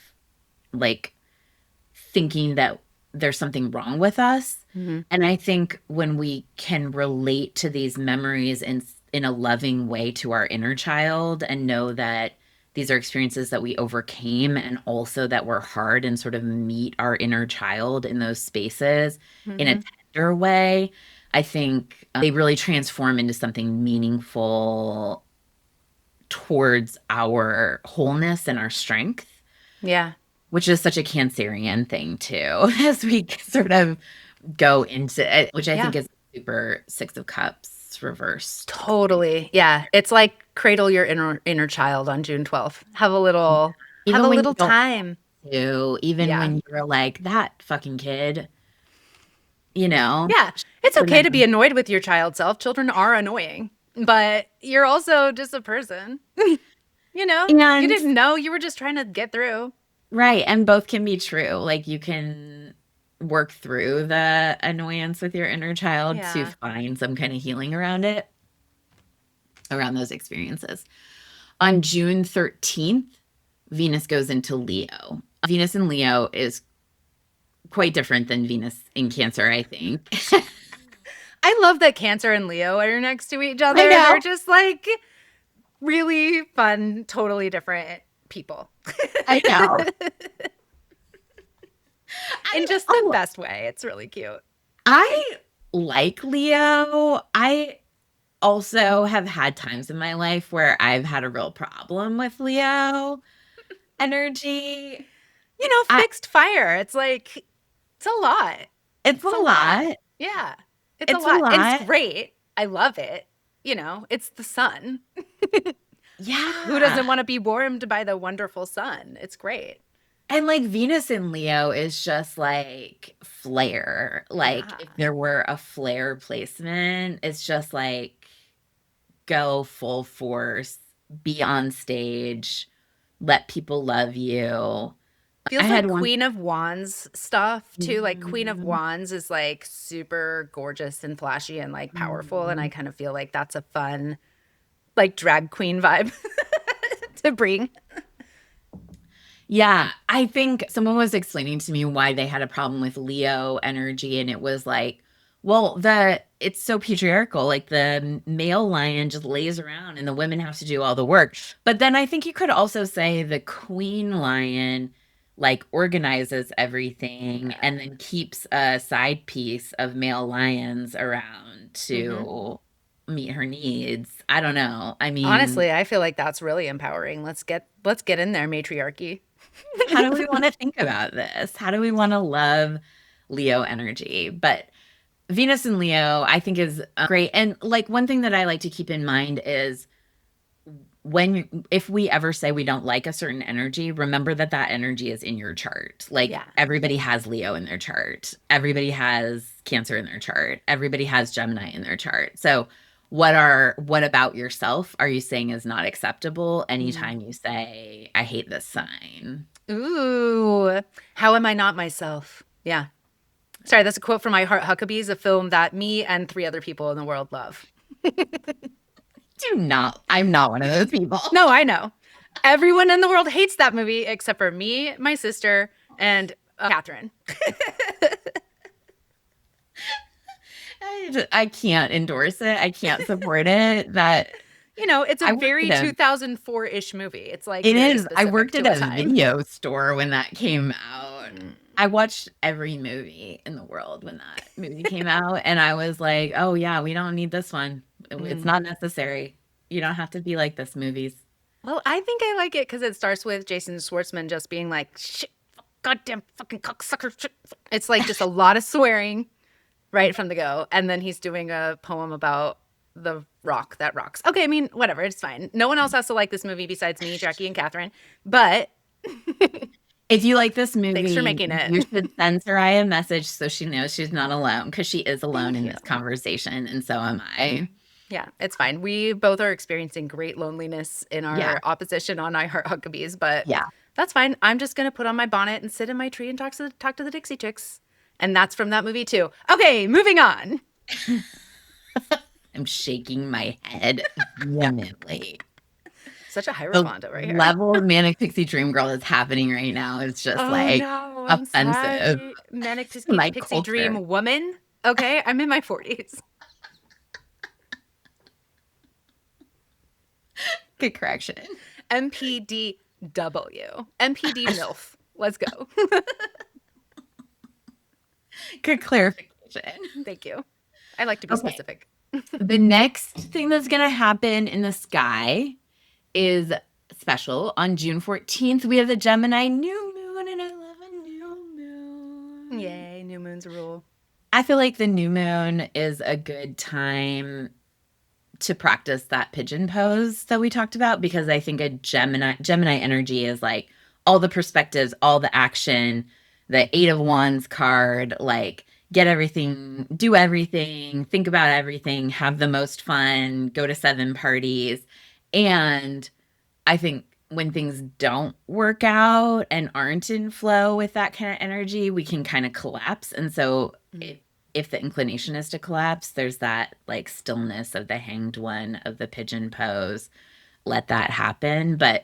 like thinking that there's something wrong with us. Hmm. And I think when we can relate to these memories in a loving way to our inner child and know that these are experiences that we overcame and also that were hard and sort of meet our inner child in those spaces in a Hmm. tender way, I think they really transform into something meaningful towards our wholeness and our strength, Yeah. which is such a Cancerian thing too, as we sort of go into it, which I Yeah. think is super Six of Cups reversed experience. Totally. Yeah. It's like cradle your inner child on June 12th. Have a Even when you little don't time. want to, even Yeah. when you're like, that fucking kid, you know, Yeah. It's the okay to be name. annoyed with your child self. Children are annoying, but you're also just a person. You know, you And didn't know. You were just trying to get through. right, and both can be true. Like you can work through the annoyance with your inner child to Yeah. find some kind of healing around it, around those experiences. On June 13th, Venus goes into Leo. Venus in Leo is quite different than Venus in Cancer, I think. I love that Cancer and Leo are next to each I other. They're know. just like really fun, totally different people I know. in just the Oh, best way. It's really cute. I like Leo. I also have had times in my life where I've had a real problem with Leo energy. You know, I fixed fire. It's like, it's a lot. It's a It's a lot. lot. Yeah. It's a It's a lot. And it's lot. great. I love it. You know, it's the sun. Who Yeah. doesn't want to be warmed by the wonderful sun? It's great. And like Venus in Leo is just like flare. Like Yeah. if there were a flare placement, it's just like go full force, be on stage, let people love you. I Feels like had one. Queen of Wands stuff too. Like Queen of Mhm, Wands is like super gorgeous and flashy and like powerful. And I mhm. kind of feel like that's a fun, like drag queen vibe to bring. Yeah, I think someone was explaining to me why they had a problem with Leo energy, and it was like, well, the it's so patriarchal. Like the male lion just lays around, and the women have to do all the work. But then I think you could also say the queen lion like organizes everything and then keeps a side piece of male lions around Hmm. to meet her needs. I don't know. I mean, Honestly, I feel like that's really empowering. Let's get in there, matriarchy. how do we want to think about this? How do we want to love Leo energy? But Venus and Leo, I think, is great. And like one thing that I like to keep in mind is if we ever say we don't like a certain energy, remember that that energy is in your chart. Like Yeah. everybody has Leo in their chart. Everybody has Cancer in their chart. Everybody has Gemini in their chart. So what about yourself are you saying is not acceptable anytime you say, I hate this sign? Ooh, how am I not myself? Yeah. Sorry, that's a quote from I Heart Huckabees, a film that me and three other people in the world love. I'm not one of those people. No, I know. Everyone in the world hates that movie except for me, my sister, and Catherine. I can't endorse it. I can't support it. That It's a I very worked at 2004-ish movie. It's like it very is. I specific worked at to a a time. video store when that came out. I watched every movie in the world when that movie came out, and I was like, "Oh yeah, we don't need this one. It's not necessary. You don't have to be like this, movies." Well, I think I like it because it starts with Jason Schwartzman just being like, shit, goddamn fucking cocksucker. Shit. It's like just a lot of swearing right from the go. And then he's doing a poem about the rock that rocks. Okay, I mean, whatever, it's fine. No one else has to like this movie besides me, Jackie, and Catherine. But If you like this thanks for movie, making it. you should send Sarai a message so she knows she's not alone, because she is alone Thank in you. this conversation, and so am I. Yeah, it's fine. We both are experiencing great loneliness in Yeah, our opposition on I Heart Huckabees, but yeah. that's fine. I'm just gonna put on my bonnet and sit in my tree and talk to the Dixie Chicks. And that's from that movie too. Okay, moving on. I'm shaking my head vehemently. Such a The Hierophant right here. level of Manic Pixie Dream Girl that's happening right now is just Oh like no, I'm offensive sorry. Manic to my Pixie culture. Dream woman. Okay, I'm in my 40s. Good correction. MPDW. MPD MILF. Let's go. Good clarification. Thank you. I like to be Okay. specific. The next thing that's going to happen in the sky is special. On June 14th, we have the Gemini new moon, and I love a new moon. Yay, new moon's rule. I feel like the new moon is a good time to practice that pigeon pose that we talked about, because I think a Gemini energy is like all the perspectives, all the action, the 8 of Wands card, like get everything, do everything, think about everything, have the most fun, go to 7 parties. And I think when things don't work out and aren't in flow with that kind of energy, we can kind of collapse. And so if the inclination is to collapse, there's that like stillness of the hanged one of the pigeon pose. Let that happen. But,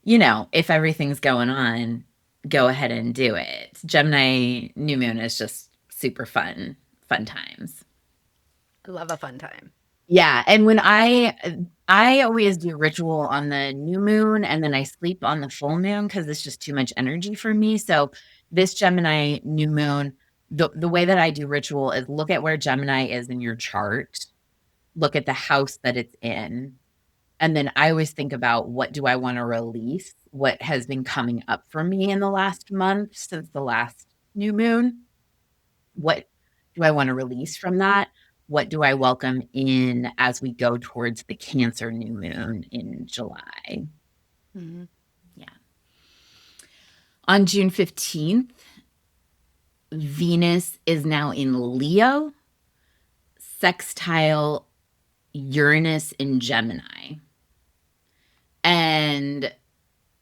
if everything's going on, go ahead and do it. Gemini new moon is just super fun times. I love a fun time. Yeah, and when I always do ritual on the new moon, and then I sleep on the full moon because it's just too much energy for me. So this Gemini new moon, the way that I do ritual is look at where Gemini is in your chart, look at the house that it's in, and then I always think about, what do I want to release? What has been coming up for me in the last month since the last new moon? What do I want to release from that? What do I welcome in as we go towards the Cancer new moon in July? Mm-hmm. Yeah. On June 15th, Venus is now in Leo, sextile Uranus in Gemini. And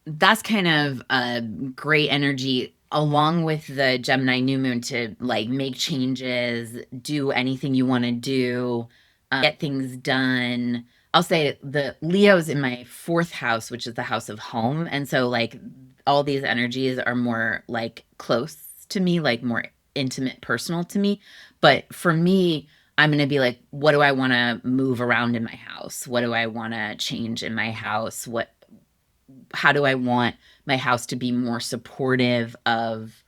that's kind of a great energy along with the Gemini new moon to like make changes, do anything you want to do, get things done. I'll say the Leo's in my 4th house, which is the house of home. And so like all these energies are more like close to me, like more intimate, personal to me. But for me, I'm going to be like, what do I want to move around in my house? What do I want to change in my house? How do I want my house to be more supportive of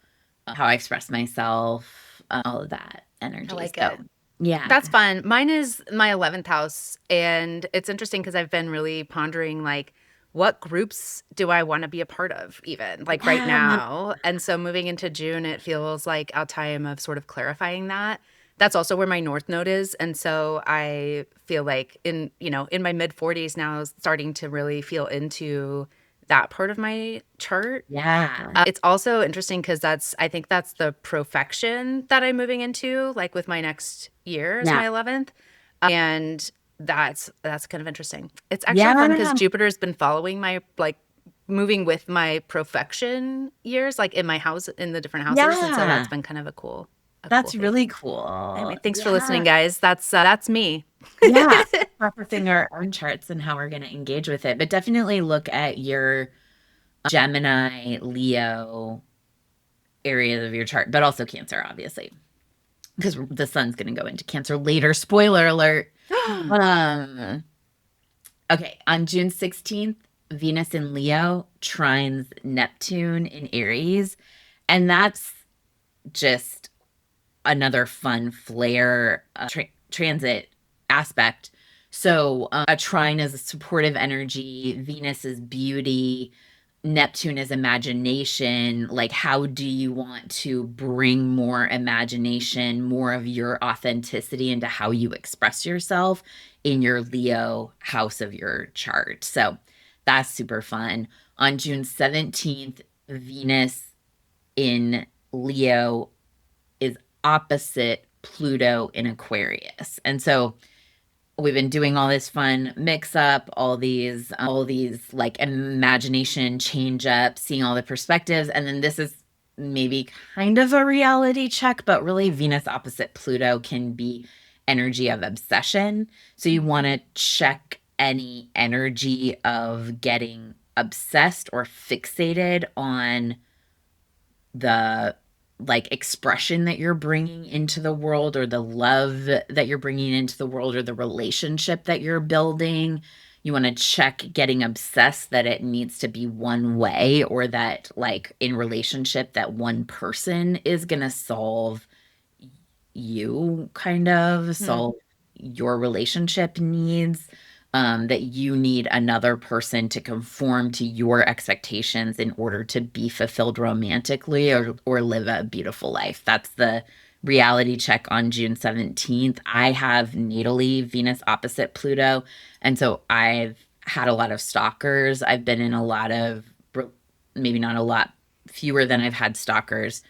how I express myself, all of that energy. I like So, it. yeah. That's fun. Mine is my 11th house. And it's interesting because I've been really pondering, like, what groups do I want to be a part of, even like right Yeah. now? And so moving into June, it feels like a time of sort of clarifying that. that's also where my north node is. And so I feel like in my mid 40s now, starting to really feel into that part of my chart. Yeah. It's also interesting because I think that's the profection that I'm moving into, like with my next year is Yeah. my 11th. And that's kind of interesting. It's actually fun because Yeah. Jupiter's been following my like moving with my profection years, like in my house in the different houses. And so that's Yeah. been kind of a cool That's thing. really cool. Anyway, thanks for Yeah. listening, guys. That's me. Yeah. Referencing our own charts and how we're going to engage with it. But definitely look at your Gemini, Leo areas of your chart, but also Cancer, obviously, because the sun's going to go into Cancer later. Spoiler alert. Um, okay, on June 16th, Venus in Leo trines Neptune in Aries, and that's just another fun flare transit aspect. So a trine is a supportive energy, Venus is beauty, Neptune is imagination. Like, how do you want to bring more imagination, more of your authenticity into how you express yourself in your Leo house of your chart? So that's super fun. On June 17th, Venus in Leo is opposite Pluto in Aquarius. And so we've been doing all this fun mix up, all these like imagination change up, seeing all the perspectives. And then this is maybe kind of a reality check, but really Venus opposite Pluto can be energy of obsession. So you want to check any energy of getting obsessed or fixated on the like expression that you're bringing into the world, or the love that you're bringing into the world, or the relationship that you're building. You want to check getting obsessed that it needs to be one way, or that like in relationship that one person is going to solve you, kind of Hmm. solve your relationship needs, that you need another person to conform to your expectations in order to be fulfilled romantically, or live a beautiful life. That's the reality check on June 17th. I have natally Venus opposite Pluto. And so I've had a lot of stalkers. I've been in a lot of, maybe not a lot, fewer than I've had stalkers,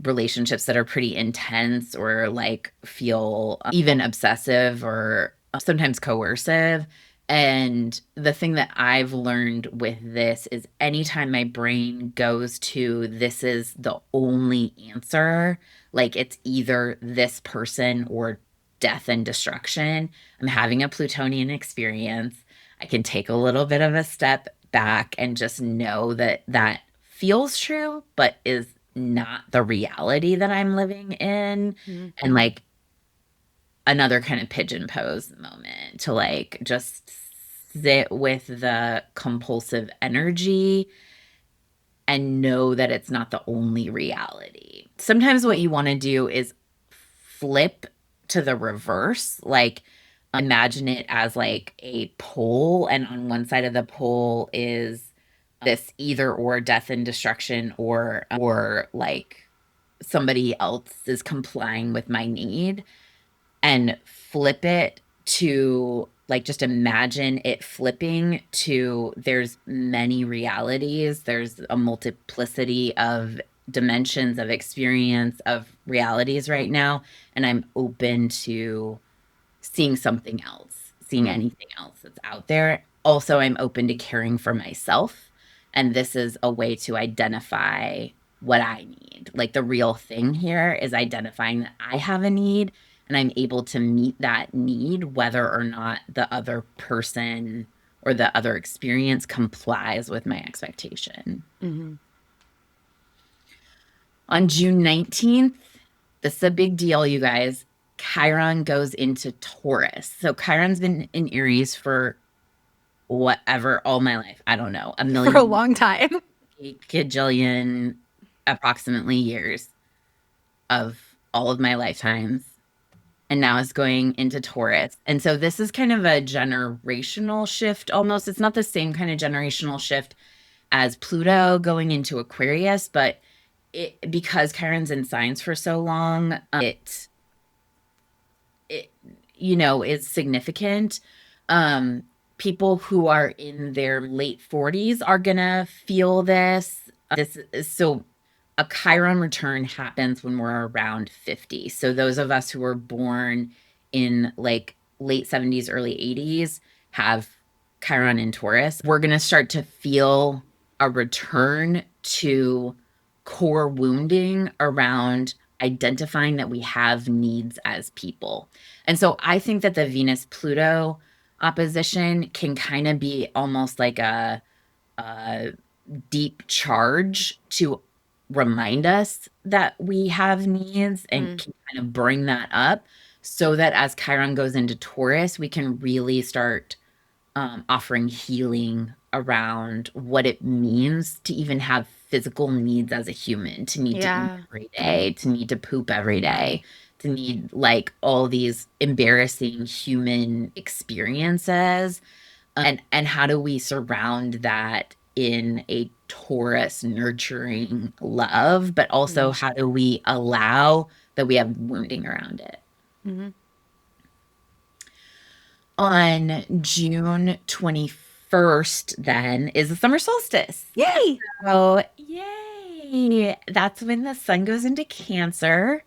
relationships that are pretty intense, or like feel even obsessive, or sometimes coercive. And the thing that I've learned with this is anytime my brain goes to this is the only answer, like it's either this person or death and destruction, I'm having a Plutonian experience. I can take a little bit of a step back and just know that that feels true, but is not the reality that I'm living in. Hmm. And like another kind of pigeon pose moment to like just sit with the compulsive energy and know that it's not the only reality. Sometimes what you want to do is flip to the reverse, like imagine it as like a pole, and on one side of the pole is this either or death and destruction, or like somebody else is complying with my need, and flip it to like just imagine it flipping to there's many realities, there's a multiplicity of dimensions of experience of realities right now, and I'm open to seeing something else, seeing Hmm. anything else that's out there. Also, I'm open to caring for myself. And this is a way to identify what I need. Like the real thing here is identifying that I have a need, and I'm able to meet that need, whether or not the other person or the other experience complies with my expectation. Hmm. On June 19th, this is a big deal, you guys. Chiron goes into Taurus. So Chiron's been in Aries for whatever, all my life. I don't know, a For a million, long time. a gajillion, approximately years of all of my lifetimes. And now it's going into Taurus. And so this is kind of a generational shift almost. It's not the same kind of generational shift as Pluto going into Aquarius, but because Chiron's in signs for so long, it is significant. Um, People who are in their late 40s are gonna feel this. This is so a Chiron return happens when we're around 50. So those of us who were born in like late 70s, early 80s have Chiron in Taurus. We're gonna start to feel a return to core wounding around identifying that we have needs as people. And so I think that the Venus Pluto opposition can kind of be almost like a deep charge to remind us that we have needs and can kind of bring that up so that as Chiron goes into Taurus, we can really start offering healing around what it means to even have physical needs as a human, to need to eat Yeah. every day, to need to poop every day, to need like all these embarrassing human experiences. And how do we surround that in a Taurus nurturing love, but also how do we allow that we have wounding around it? Mm-hmm. On June 21st, then is the summer solstice. Yay! So, yay! That's when the sun goes into Cancer.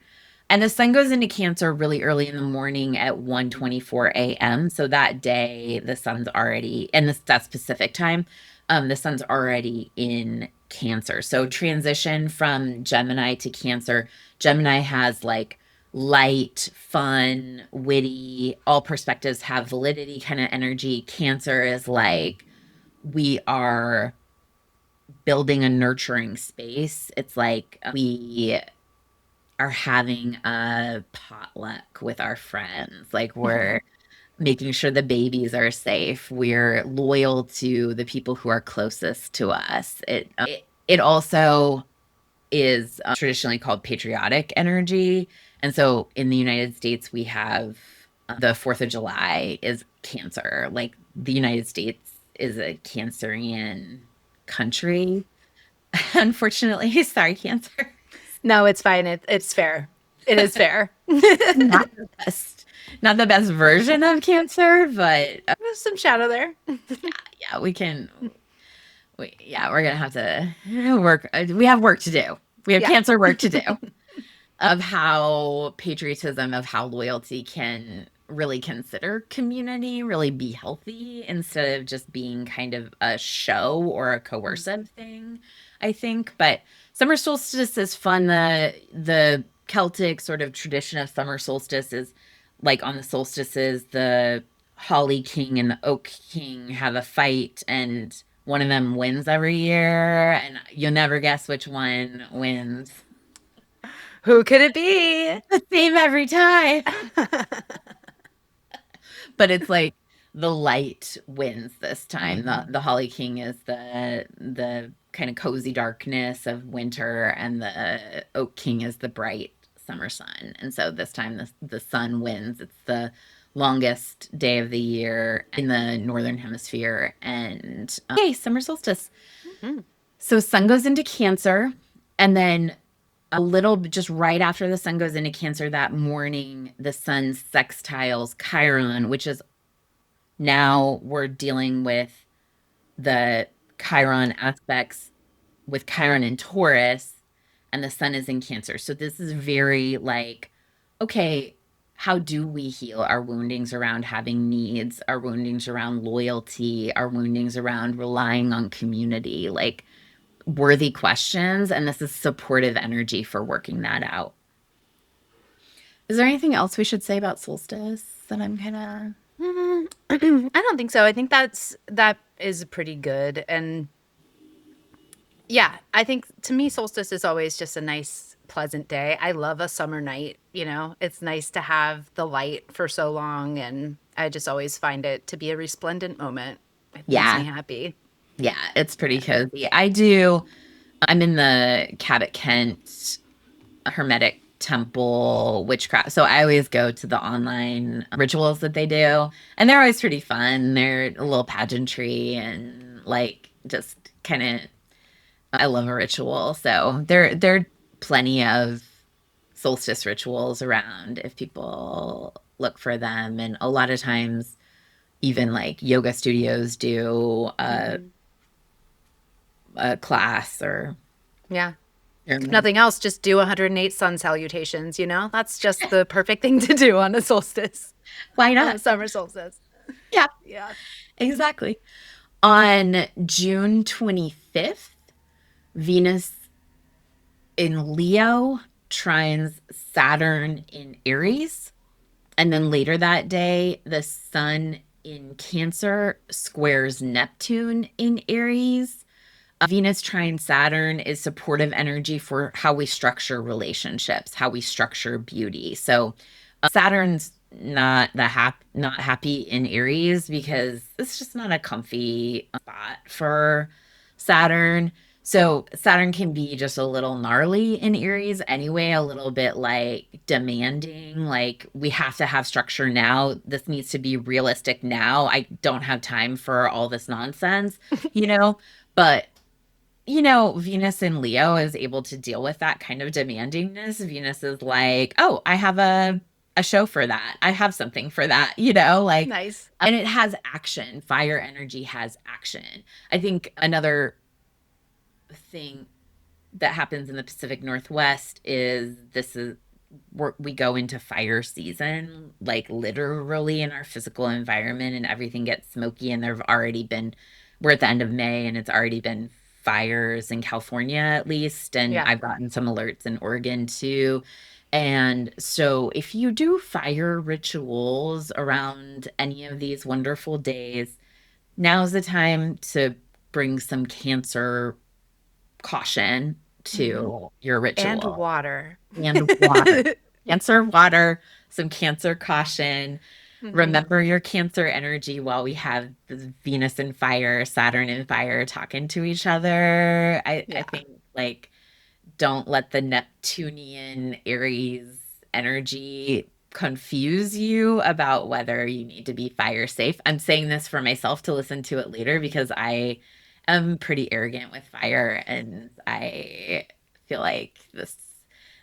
And the sun goes into Cancer really early in the morning at 1:24 a.m. So that day, the sun's already, and that's Pacific time, the sun's already in Cancer. So transition from Gemini to Cancer. Gemini has like light, fun, witty, all perspectives have validity kind of energy. Cancer is like we are building a nurturing space. It's like we are having a potluck with our friends. Like we're making sure the babies are safe. We're loyal to the people who are closest to us. It also is traditionally called patriotic energy. And so in the United States, we have the 4th of July is Cancer. Like the United States is a Cancerian country. Unfortunately, sorry, Cancer. No, it's fine. It's fair. It is fair. Not the best, not the best version of Cancer, but There's some shadow there. yeah, we're gonna have to work. We have work to do. We have Yeah. Cancer work to do of how patriotism, of how loyalty can really consider community, really be healthy instead of just being kind of a show or a coercive thing, I think. But summer solstice is fun. The Celtic sort of tradition of summer solstice is like on the solstices, the Holley King and the Oak King have a fight, and one of them wins every year, and you'll never guess which one wins. Who could it be? The same every time. But it's like the light wins this time. The Holly King is the kind of cozy darkness of winter, and the Oak King is the bright summer sun. And so this time the sun wins. It's the longest day of the year in the northern hemisphere, and okay, summer solstice. Mm-hmm. So sun goes into Cancer, and then a little bit just right after the sun goes into Cancer that morning, the sun sextiles Chiron, which is now we're dealing with the Chiron aspects with Chiron in Taurus, and the sun is in Cancer. So this is very like, okay, how do we heal our woundings around having needs, our woundings around loyalty, our woundings around relying on community? Like, worthy questions, and this is supportive energy for working that out. Is there anything else we should say about solstice that I'm kind of I don't think so. I think that is pretty good. And yeah, I think to me solstice is always just a nice pleasant day. I love a summer night, It's nice to have the light for so long, and I just always find it to be a resplendent moment. It makes me yeah, happy. yeah, it's pretty cozy. I'm in the Cabot Kent Hermetic Temple witchcraft. So I always go to the online rituals that they do, and they're always pretty fun. They're a little pageantry and like just kind of I love a ritual. So there are plenty of solstice rituals around if people look for them. And a lot of times, even like yoga studios do Mhm. a class or Yeah. If ceremony. nothing else, just do 108 sun salutations, you know? That's just the perfect thing to do on a solstice, Why on a not? summer solstice. Yeah, Yeah. exactly. On June 25th, Venus in Leo trines Saturn in Aries. And then later that day, the sun in Cancer squares Neptune in Aries. Venus trine Saturn is supportive energy for how we structure relationships, how we structure beauty. So Saturn's not happy in Aries because it's just not a comfy spot for Saturn. So Saturn can be just a little gnarly in Aries anyway, a little bit like demanding, like we have to have structure now. This needs to be realistic now. I don't have time for all this nonsense, you know? But Venus in Leo is able to deal with that kind of demandingness. Venus is like, oh, I have a show for that. I have something for that, like, Nice. and it has action. Fire energy has action. I think another thing that happens in the Pacific Northwest is we go into fire season, like literally in our physical environment, and everything gets smoky. And we're at the end of May, and it's already been fires in California at least. And Yeah. I've gotten some alerts in Oregon too. And so if you do fire rituals around any of these wonderful days, now's the time to bring some Cancer caution Hmm. to your And ritual water. and water. Cancer water, some Cancer caution. Hmm. Remember your Cancer energy while we have the Venus and fire, Saturn and fire talking to each other. I Yeah. think like don't let the Neptunian Aries energy confuse you about whether you need to be fire safe. I'm saying this for myself to listen to it later because I am pretty arrogant with fire and I feel like this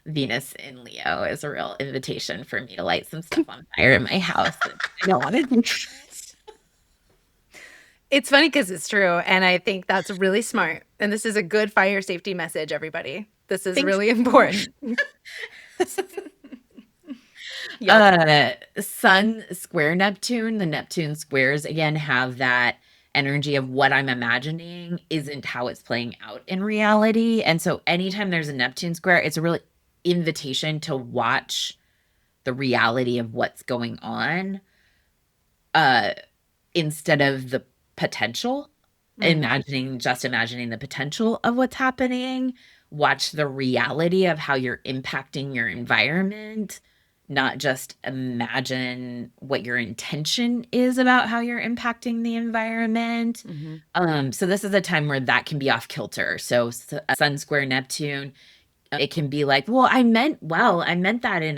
Venus in Leo is a real invitation for me to light some stuff on fire in my house. And I don't want to do it. It's funny because it's true. And I think that's really smart. And this is a good fire safety message, everybody. This is Thank really you. important. Yep. Sun square Neptune, the Neptune squares again have that energy of what I'm imagining isn't how it's playing out in reality. And so anytime there's a Neptune square, it's a real invitation to watch the reality of what's going on uh instead of the potential. Hmm. Just imagining the potential of what's happening. Watch the reality of how you're impacting your environment, not just imagine what your intention is about how you're impacting the environment. Hmm. So this is a time where that can be off kilter. So Sun square Neptune, it can be like, well, I meant that in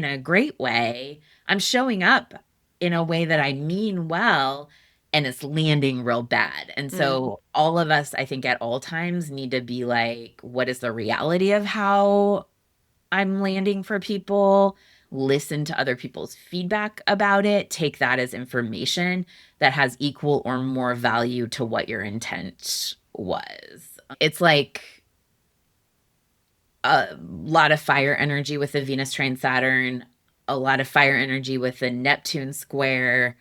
a great way. I'm showing up in a way that I mean well, and it's landing real bad. And Mm. so all of us, I think at all times need to be like, what is the reality of how I'm landing for people? Listen to other people's feedback about it. Take that as information that has equal or more value to what your intent was. It's like a lot of fire energy with the Venus trine Saturn, a lot of fire energy with the Neptune square.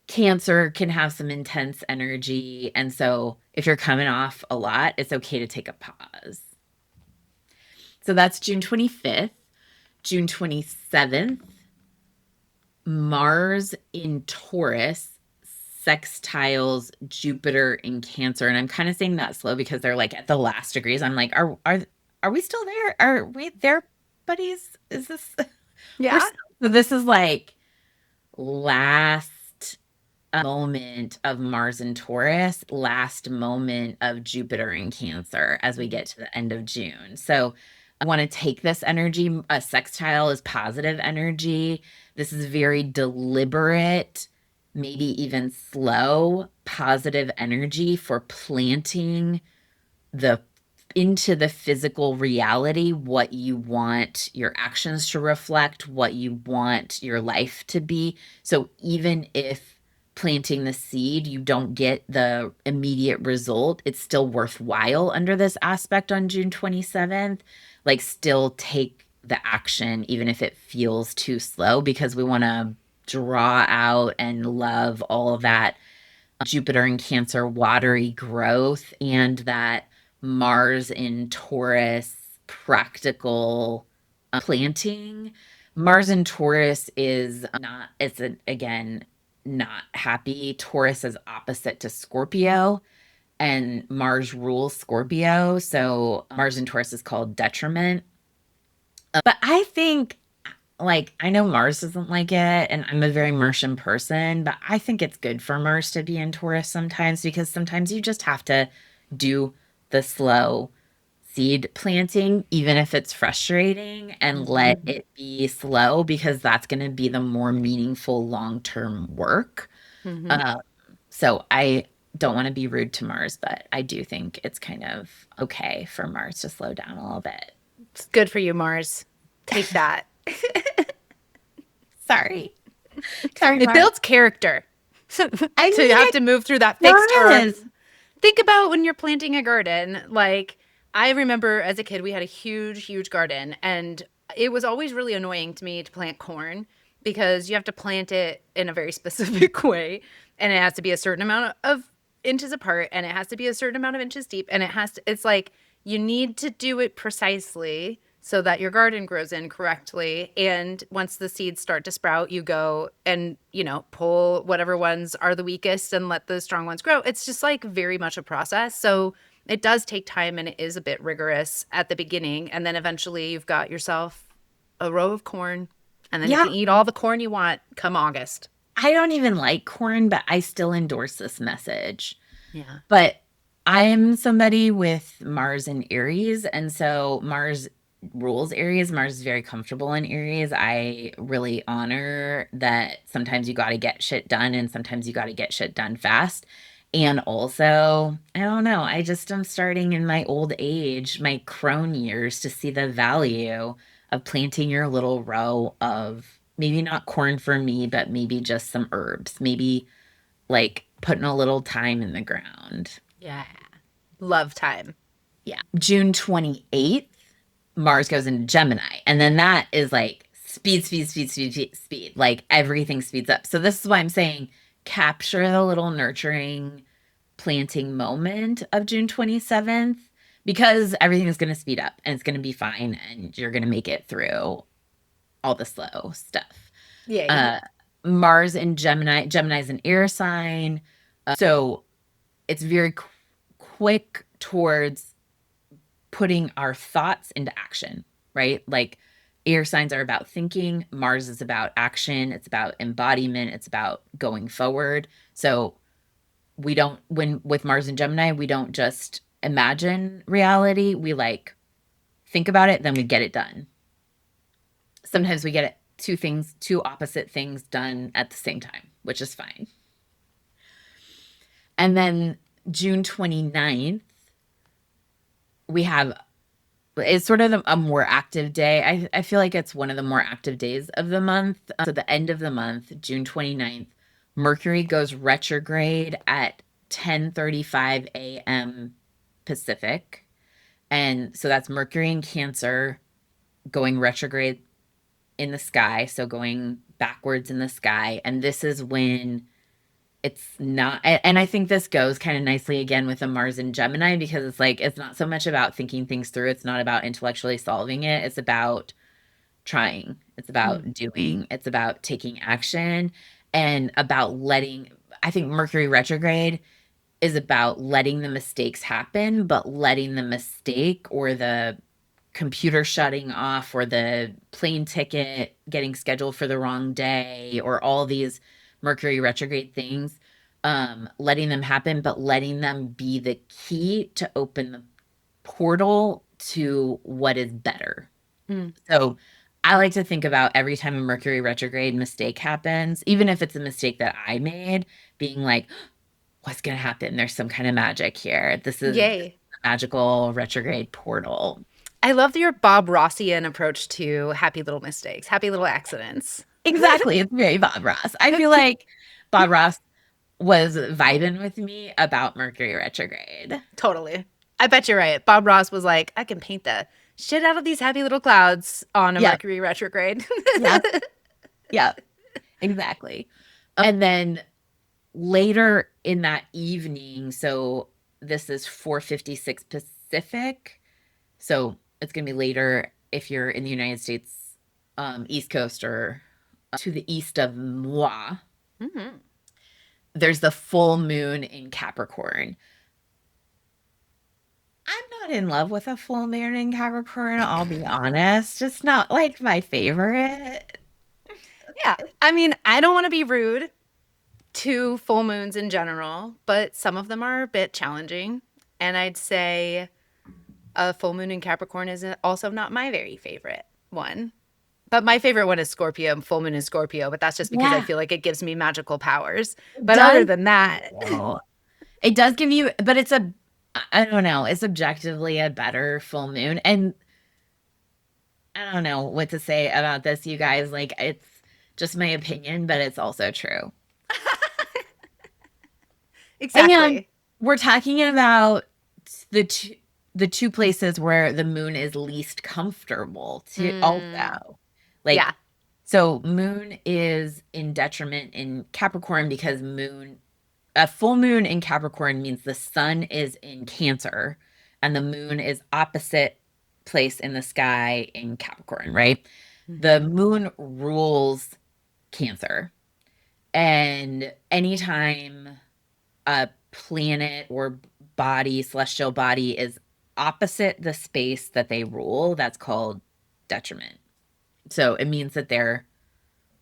Cancer can have some intense energy. And so if you're coming off a lot, it's okay to take a pause. So that's June 25th. June 27th, Mars in Taurus sextiles Jupiter in Cancer. And I'm kind of saying that slow because they're like at the last degrees. I'm like, are we still there? Are we there, buddies? Is this Yeah. so this is like last moment of Mars in Taurus, last moment of Jupiter in Cancer as we get to the end of June. So I want to take this energy. A sextile is positive energy. This is very deliberate, maybe even slow, positive energy for planting the into the physical reality, what you want your actions to reflect, what you want your life to be. So even if planting the seed, you don't get the immediate result, it's still worthwhile under this aspect on June 27th. Like, still take the action, even if it feels too slow, because we want to draw out and love all of that Jupiter in Cancer watery growth and that Mars in Taurus practical planting. Mars in Taurus is not, again, not happy. Taurus is opposite to Scorpio, and Mars rules Scorpio. So Mars in Taurus is called detriment. But I think, like, I know Mars doesn't like it, and I'm a very Martian person, but I think it's good for Mars to be in Taurus sometimes, because sometimes you just have to do the slow seed planting, even if it's frustrating, and let it be slow, because that's going to be the more meaningful long-term work. Mm-hmm. Uh, so I don't want to be rude to Mars, but I do think it's kind of okay for Mars to slow down a little bit. It's good for you, Mars. Take that. Sorry. Sorry, It Mars. builds character. I So mean, you have to move through that fixed term. does. Think about when you're planting a garden. Like, I remember as a kid, we had a huge, huge garden, and it was always really annoying to me to plant corn because you have to plant it in a very specific way, and it has to be a certain amount of inches apart, and it has to be a certain amount of inches deep, and it's like you need to do it precisely so that your garden grows in correctly. And once the seeds start to sprout, you go and, pull whatever ones are the weakest and let the strong ones grow. It's just like very much a process. So it does take time, and it is a bit rigorous at the beginning. And then eventually you've got yourself a row of corn, and then you Yeah, can eat all the corn you want come August. I don't even like corn, but I still endorse this message. Yeah. But I'm somebody with Mars in Aries, and so Mars rules Aries. Mars is very comfortable in Aries. I really honor that sometimes you got to get shit done, and sometimes you got to get shit done fast. And also, I don't know, I just am starting in my old age, my crone years, to see the value of planting your little row of maybe not corn for me, but maybe just some herbs, maybe like putting a little time in the ground. Yeah. Love time. Yeah. June 28th, Mars goes into Gemini. And then that is like speed, speed, speed, speed, speed, speed. Like everything speeds up. So this is why I'm saying capture the little nurturing planting moment of June 27th, because everything is going to speed up and it's going to be fine, and you're going to make it through all the slow stuff. Yay. Mars in Gemini. Gemini's an air sign. So it's very quick towards putting our thoughts into action, right? Like, air signs are about thinking. Mars is about action. It's about embodiment. It's about going forward. So with Mars and Gemini, we don't just imagine reality. We like think about it, then we get it done. Sometimes we get it two opposite things done at the same time, which is fine. And then June 29th, we have, it's sort of a more active day. I feel like it's one of the more active days of the month. So the end of the month, June 29th, Mercury goes retrograde at 10:35 a.m. Pacific. And so that's Mercury in Cancer going retrograde in the sky, so going backwards in the sky. And this is when it's not, and I think this goes kind of nicely again with the Mars in Gemini, because it's like, it's not so much about thinking things through. It's not about intellectually solving it. It's about trying. It's about doing. It's about taking action, and about I think Mercury retrograde is about letting the mistakes happen, but letting the mistake or the computer shutting off or the plane ticket getting scheduled for the wrong day or all these Mercury retrograde things, letting them happen, but letting them be the key to open the portal to what is better. So I like to think about every time a Mercury retrograde mistake happens, even if it's a mistake that I made, being like, what's going to happen? There's some kind of magic here. This is Yay. magical retrograde portal. I love your Bob Rossian approach to happy little mistakes, happy little accidents. Exactly. It's very Bob Ross. I feel like Bob Ross was vibing with me about Mercury retrograde. Totally. I bet you're right. Bob Ross was like, I can paint the shit out of these happy little clouds on a Yep. Mercury retrograde. Yep. Yep. Exactly. And then later in that evening, so this is 4:56 Pacific. So it's going to be later if you're in the United States, East Coast or to the east of moi. Mhm. There's the full moon in Capricorn. I'm not in love with a full moon in Capricorn, I'll be honest. It's not like my favorite. Yeah. I mean, I don't want to be rude to full moons in general, but some of them are a bit challenging. And I'd say a full moon in Capricorn is also not my very favorite one. But my favorite one is Scorpio, full moon is Scorpio, but that's just because I Yeah, feel like it gives me magical powers. it But other does. than that, Oh, it does give you, but I don't know, it's objectively a better full moon. And I don't know what to say about this, you guys. Like, it's just my opinion, but it's also true. And exactly. we're talking about the two, the two places where the moon is least comfortable to Mm, also. Like, yeah. so moon is in detriment in Capricorn because a full moon in Capricorn means the sun is in Cancer and the moon is opposite place in the sky in Capricorn, right? The Mhm. moon rules Cancer. And anytime a planet or body, celestial body, is opposite the space that they rule, that's called detriment. So it means that they're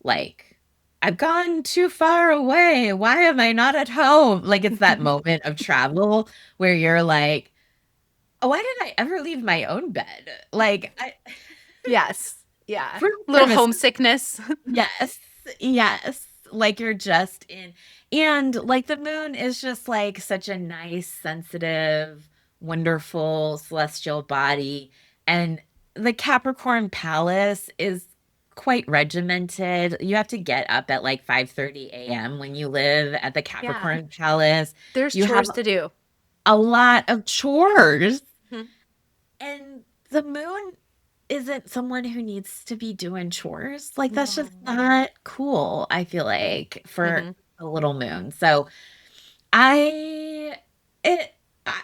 like, I've gone too far away. Why am I not at home? Like, it's that moment of travel where you're like, oh, why did I ever leave my own bed? Like, Yes. Yeah. Little from a homesickness. yes, yes. Like you're just in, and like the moon is just like such a nice, sensitive, wonderful celestial body. And the Capricorn palace is quite regimented. You have to get up at like 5:30 a.m. when you live at the Yeah. Capricorn palace. There's You have chores to do. a lot of chores. Mhm. And the moon isn't someone who needs to be doing chores. Like that's just No. not cool, I feel like, for Hmm. a little moon. So I it I,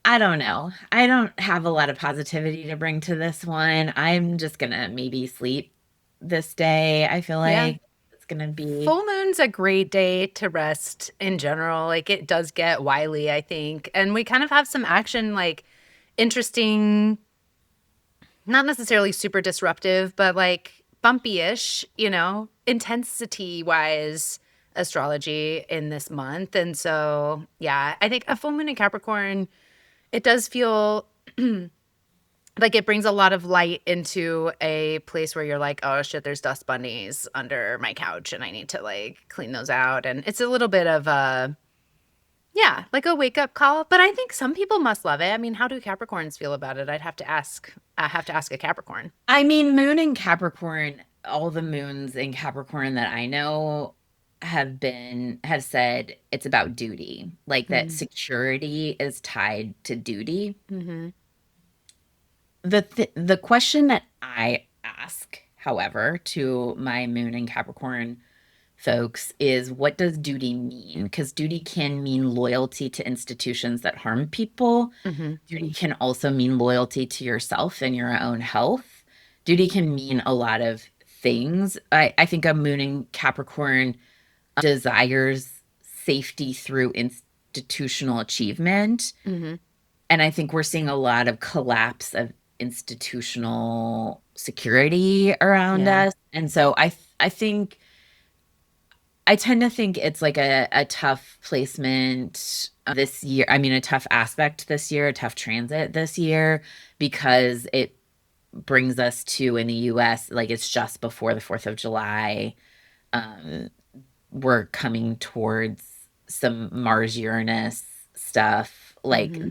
I don't know. I don't have a lot of positivity to bring to this one. I'm just gonna maybe sleep this day. I feel Yeah. like it's gonna be Full moon's a great day to rest in general. Like it does get wily, I think. And we kind of have some action, like interesting, not necessarily super disruptive, but like bumpy-ish, intensity wise astrology in this month. And so, yeah, I think a full moon in Capricorn, it does feel like it brings a lot of light into a place where you're like, oh shit, there's dust bunnies under my couch and I need to like clean those out. And it's a little bit of a, yeah, like a wake up call. But I think some people must love it. I mean, how do Capricorns feel about it? I'd have to ask. I have to ask a Capricorn. I mean, moon in Capricorn, all the moons in Capricorn that I know have said it's about duty, like that Mm-hmm. security is tied to duty. Mm-hmm. The question that I ask, however, to my moon in Capricorn folks is what does duty mean? Because duty can mean loyalty to institutions that harm people. Mm-hmm. Duty can also mean loyalty to yourself and your own health. Duty can mean a lot of things. I think a moon in Capricorn desires safety through institutional achievement. Mm-hmm. And I think we're seeing a lot of collapse of institutional security around Yeah. us. And so I think I tend to think it's like a tough placement this year. I mean, a tough aspect this year, a tough transit this year, because it brings us to in the US, like it's just before the 4th of July. Um, we're coming towards some Mars Uranus stuff. Like Mm-hmm.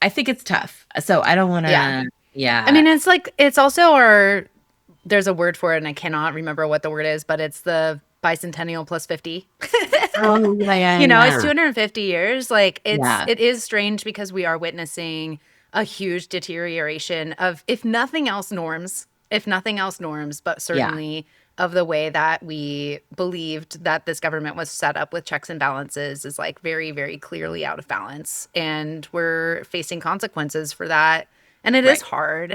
I think it's tough. So I don't want Yeah. to, I yeah. mean, it's like, it's also our, there's a word for it and I cannot remember what the word is, but it's the bicentennial plus 50. Oh, yeah, yeah, You know, it's yeah. 250 years. Like Yeah, it is strange because we are witnessing a huge deterioration of, if nothing else norms, but yeah, certainly of the way that we believed that this government was set up with checks and balances is like very, very clearly out of balance. And we're facing consequences for that. And it is right. hard.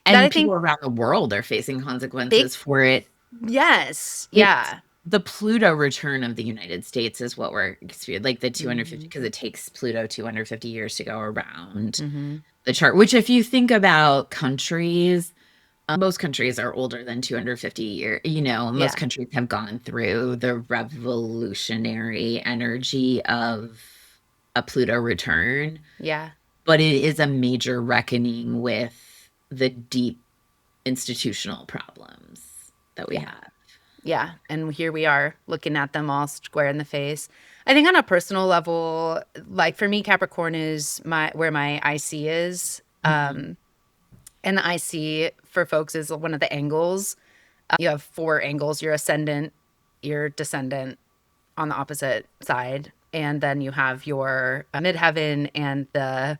That I And people think around the world are facing they, consequences for it. yes, It's yeah. the Pluto return of the United States is what we're experiencing, like the 250, Hmm. because it takes Pluto 250 years to go around Hmm. the chart, which if you think about countries, most countries are older than 250 years. Most Yeah, countries have gone through the revolutionary energy of a Pluto return, yeah. but it is a major reckoning with the deep institutional problems that we Yeah. have. Yeah. And here we are looking at them all square in the face. I think on a personal level, like for me, Capricorn is where my IC is. Mhm. And the IC for folks is one of the angles. You have four angles, your ascendant, your descendant on the opposite side. And then you have your midheaven and the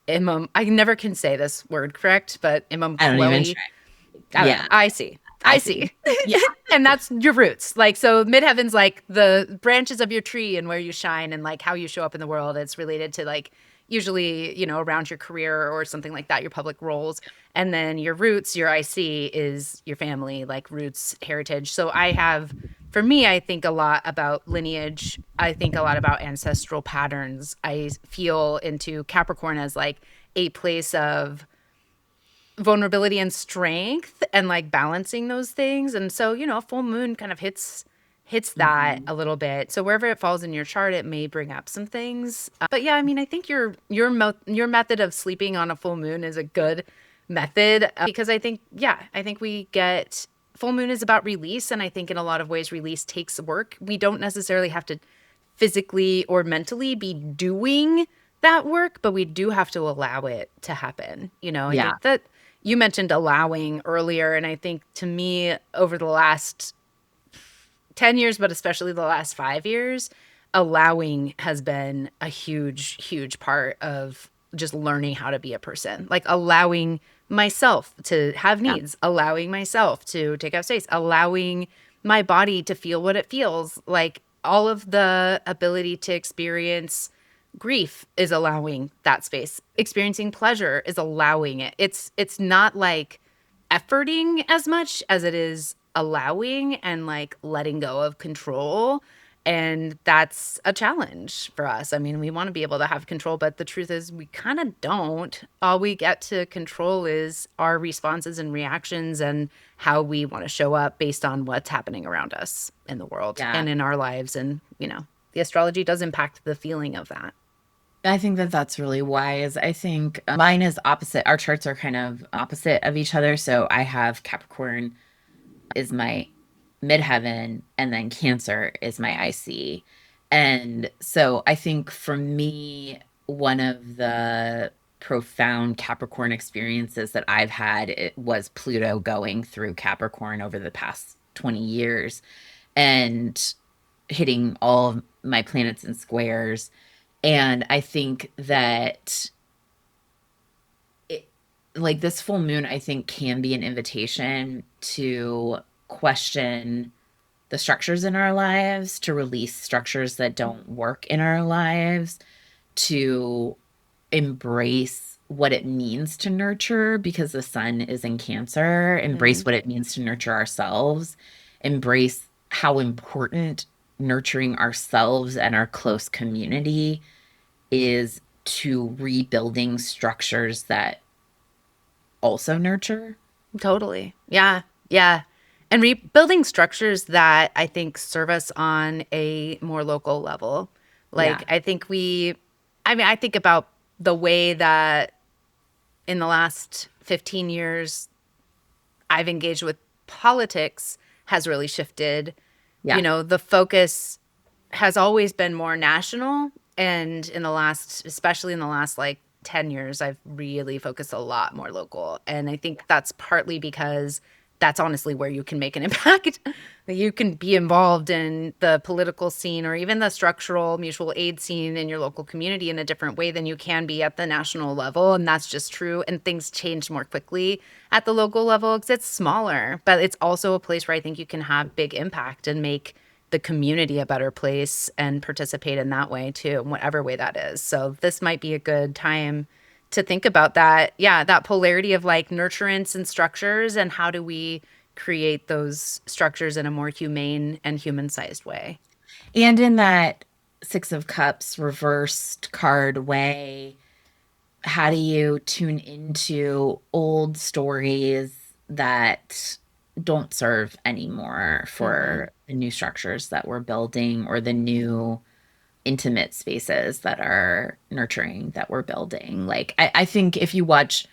imam. I never can say this word correct, but imam I don't even kweli. try. I don't know. Yeah, I see. I I see. see. Yeah, And that's your roots. Like, so midheaven's like the branches of your tree and where you shine and like how you show up in the world. It's related to like usually, around your career or something like that, your public roles. And then your roots, your IC is your family, like roots, heritage. So for me, I think a lot about lineage. I think a lot about ancestral patterns. I feel into Capricorn as like a place of vulnerability and strength and like balancing those things. And so, a full moon kind of hits that mhm. a little bit. So wherever it falls in your chart, it may bring up some things. But yeah, I mean, I think your method of sleeping on a full moon is a good method because I think we get full moon is about release, and I think in a lot of ways release takes work. We don't necessarily have to physically or mentally be doing that work, but we do have to allow it to happen. I Yeah, think that you mentioned allowing earlier, and I think to me, over the last 10 years, but especially the last 5 years, allowing has been a huge, huge part of just learning how to be a person. Like allowing myself to have yeah, needs, allowing myself to take up space, allowing my body to feel what it feels. Like all of the ability to experience grief is allowing that space. Experiencing pleasure is allowing it. It's not like efforting as much as it is allowing and like letting go of control. And that's a challenge for us. I mean, we want to be able to have control, but the truth is, we kind of don't. All we get to control is our responses and reactions and how we want to show up based on what's happening around us in the world yeah. and in our lives. And, the astrology does impact the feeling of that. I think that that's really wise. I think mine is opposite. Our charts are kind of opposite of each other. So I have Capricorn is my midheaven, and then Cancer is my IC. And so I think for me, one of the profound Capricorn experiences that I've had it was Pluto going through Capricorn over the past 20 years and hitting all of my planets in squares. And I think that it, like this full moon, I think can be an invitation to question the structures in our lives, to release structures that don't work in our lives, to embrace what it means to nurture because the sun is in Cancer, embrace Mm, what it means to nurture ourselves, embrace how important nurturing ourselves and our close community is to rebuilding structures that also nurture. totally. Yeah. Yeah. And rebuilding structures that I think serve us on a more local level. Like, Yeah. I think about the way that in the last 15 years I've engaged with politics has really shifted. Yeah. The focus has always been more national. And especially in the last like 10 years, I've really focused a lot more local. And I think that's partly because that's honestly where you can make an impact. You can be involved in the political scene or even the structural mutual aid scene in your local community in a different way than you can be at the national level. And that's just true. And things change more quickly at the local level because it's smaller, but it's also a place where I think you can have big impact and make the community a better place and participate in that way too, in whatever way that is. So this might be a good time to think about that. Yeah, that polarity of like nurturance and structures, and how do we create those structures in a more humane and human-sized way. And in that Six of Cups reversed card way, how do you tune into old stories that don't serve anymore Mm-hmm. for the new structures that we're building or the new intimate spaces that are nurturing that we're building? Like, I think if you watch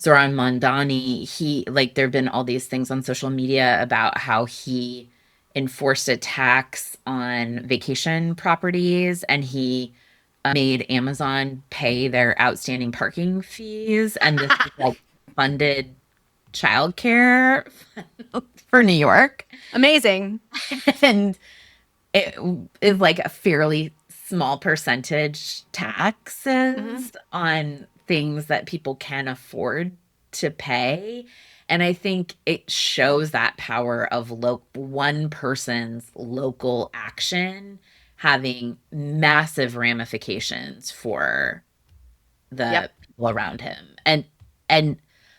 Zoran Mondani, he, like, there have been all these things on social media about how he enforced a tax on vacation properties, and he made Amazon pay their outstanding parking fees, and this is like funded childcare for New York. Amazing. And it is like a fairly small percentage Mm-hmm. taxes on things that people can afford to pay. And I think it shows that power of one person's local action having massive ramifications for Yep. the people around him. And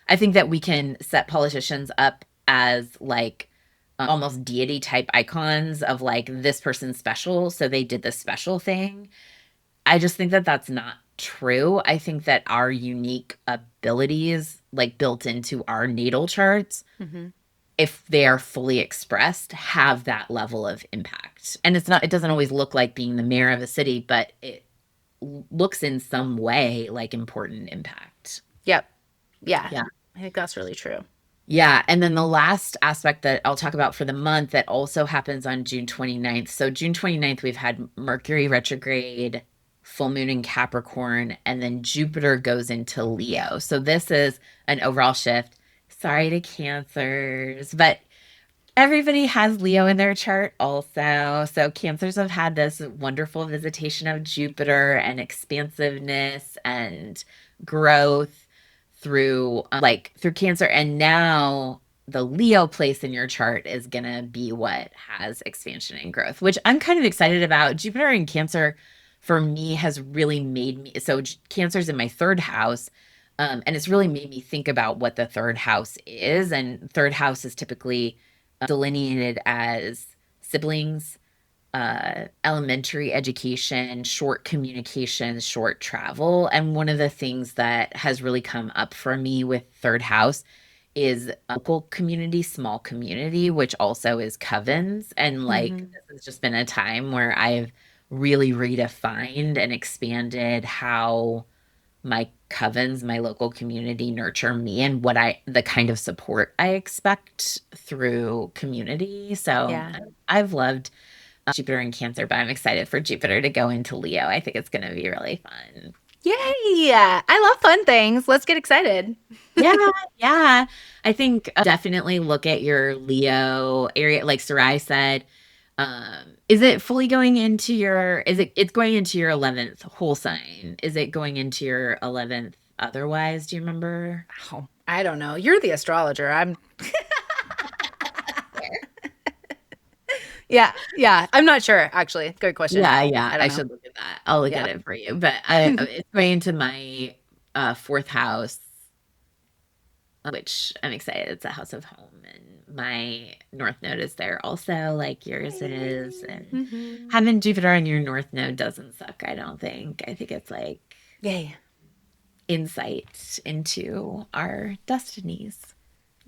I think that we can set politicians up as like almost deity type icons of like this person's special, so they did this special thing. I just think that that's not true. I think that our unique abilities, like built into our natal charts, Mm-hmm. if they are fully expressed, have that level of impact. And it doesn't always look like being the mayor of a city, but it looks in some way like important impact. Yep. Yeah. Yeah. I think that's really true. Yeah. And then the last aspect that I'll talk about for the month that also happens on June 29th. So, June 29th, we've had Mercury retrograde, full moon in Capricorn, and then Jupiter goes into Leo. So, this is an overall shift. Sorry to Cancers, but everybody has Leo in their chart also. So, Cancers have had this wonderful visitation of Jupiter and expansiveness and growth through Cancer. And now the Leo place in your chart is going to be what has expansion and growth, which I'm kind of excited about. Jupiter in Cancer for me has really made me so Cancer's in my third house. And it's really made me think about what the third house is. And third house is typically delineated as siblings, elementary education, short communications, short travel. And one of the things that has really come up for me with third house is local community, small community, which also is covens. And like, Mm-hmm. this has just been a time where I've really redefined and expanded how my covens, my local community nurture me and the kind of support I expect through community. So Yeah. I've loved Jupiter in Cancer, but I'm excited for Jupiter to go into Leo. I think it's going to be really fun. Yay. I love fun things. Let's get excited. Yeah, yeah. I think definitely look at your Leo area. Like Sarai said, is it fully going into it's going into your 11th whole sign? Is it going into your 11th otherwise? Do you remember? Oh, I don't know. You're the astrologer. I'm yeah, yeah. I'm not sure actually. Good question. Yeah, yeah. I don't I know. should look at that. I'll look at Yeah. it for you. But it's going into my fourth house, which I'm excited. It's a house of home, and my North Node is there also, like yours is. And Mm-hmm. having Jupiter on your North Node doesn't suck, I don't think. I think it's like Yay. insight into our destinies.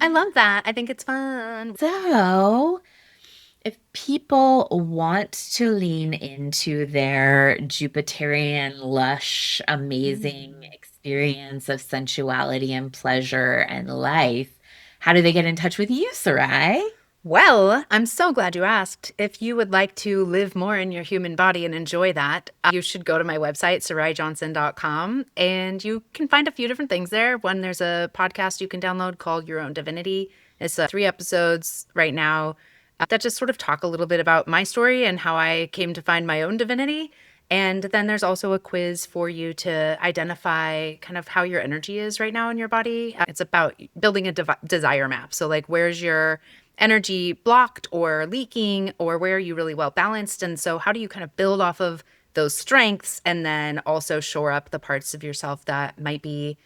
I love that. I think it's fun. So, if people want to lean into their Jupiterian, lush, amazing Mm. experience of sensuality and pleasure and life, how do they get in touch with you, Sarai? Well, I'm so glad you asked. If you would like to live more in your human body and enjoy that, you should go to my website, saraijohnson.com, and you can find a few different things there. One, there's a podcast you can download called Your Own Divinity. It's 3 episodes right now that just sort of talk a little bit about my story and how I came to find my own divinity. And then there's also a quiz for you to identify kind of how your energy is right now in your body. It's about building a desire map. So, like, where's your energy blocked or leaking, or where are you really well balanced? And so, how do you kind of build off of those strengths and then also shore up the parts of yourself that might be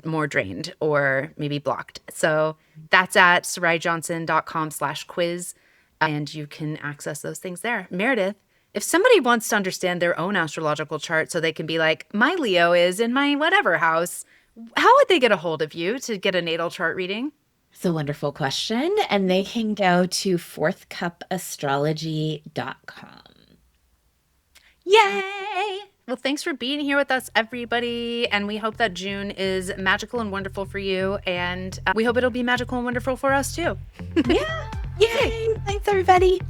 more drained or maybe blocked? So, that's at saraijohnson.com/quiz. And you can access those things there. Meredith, if somebody wants to understand their own astrological chart so they can be like, my Leo is in my whatever house, how would they get a hold of you to get a natal chart reading? It's a wonderful question. And they can go to fourthcupastrology.com. Yay! Well, thanks for being here with us, everybody. And we hope that June is magical and wonderful for you. And we hope it'll be magical and wonderful for us, too. Yeah. Yay. Thanks, everybody.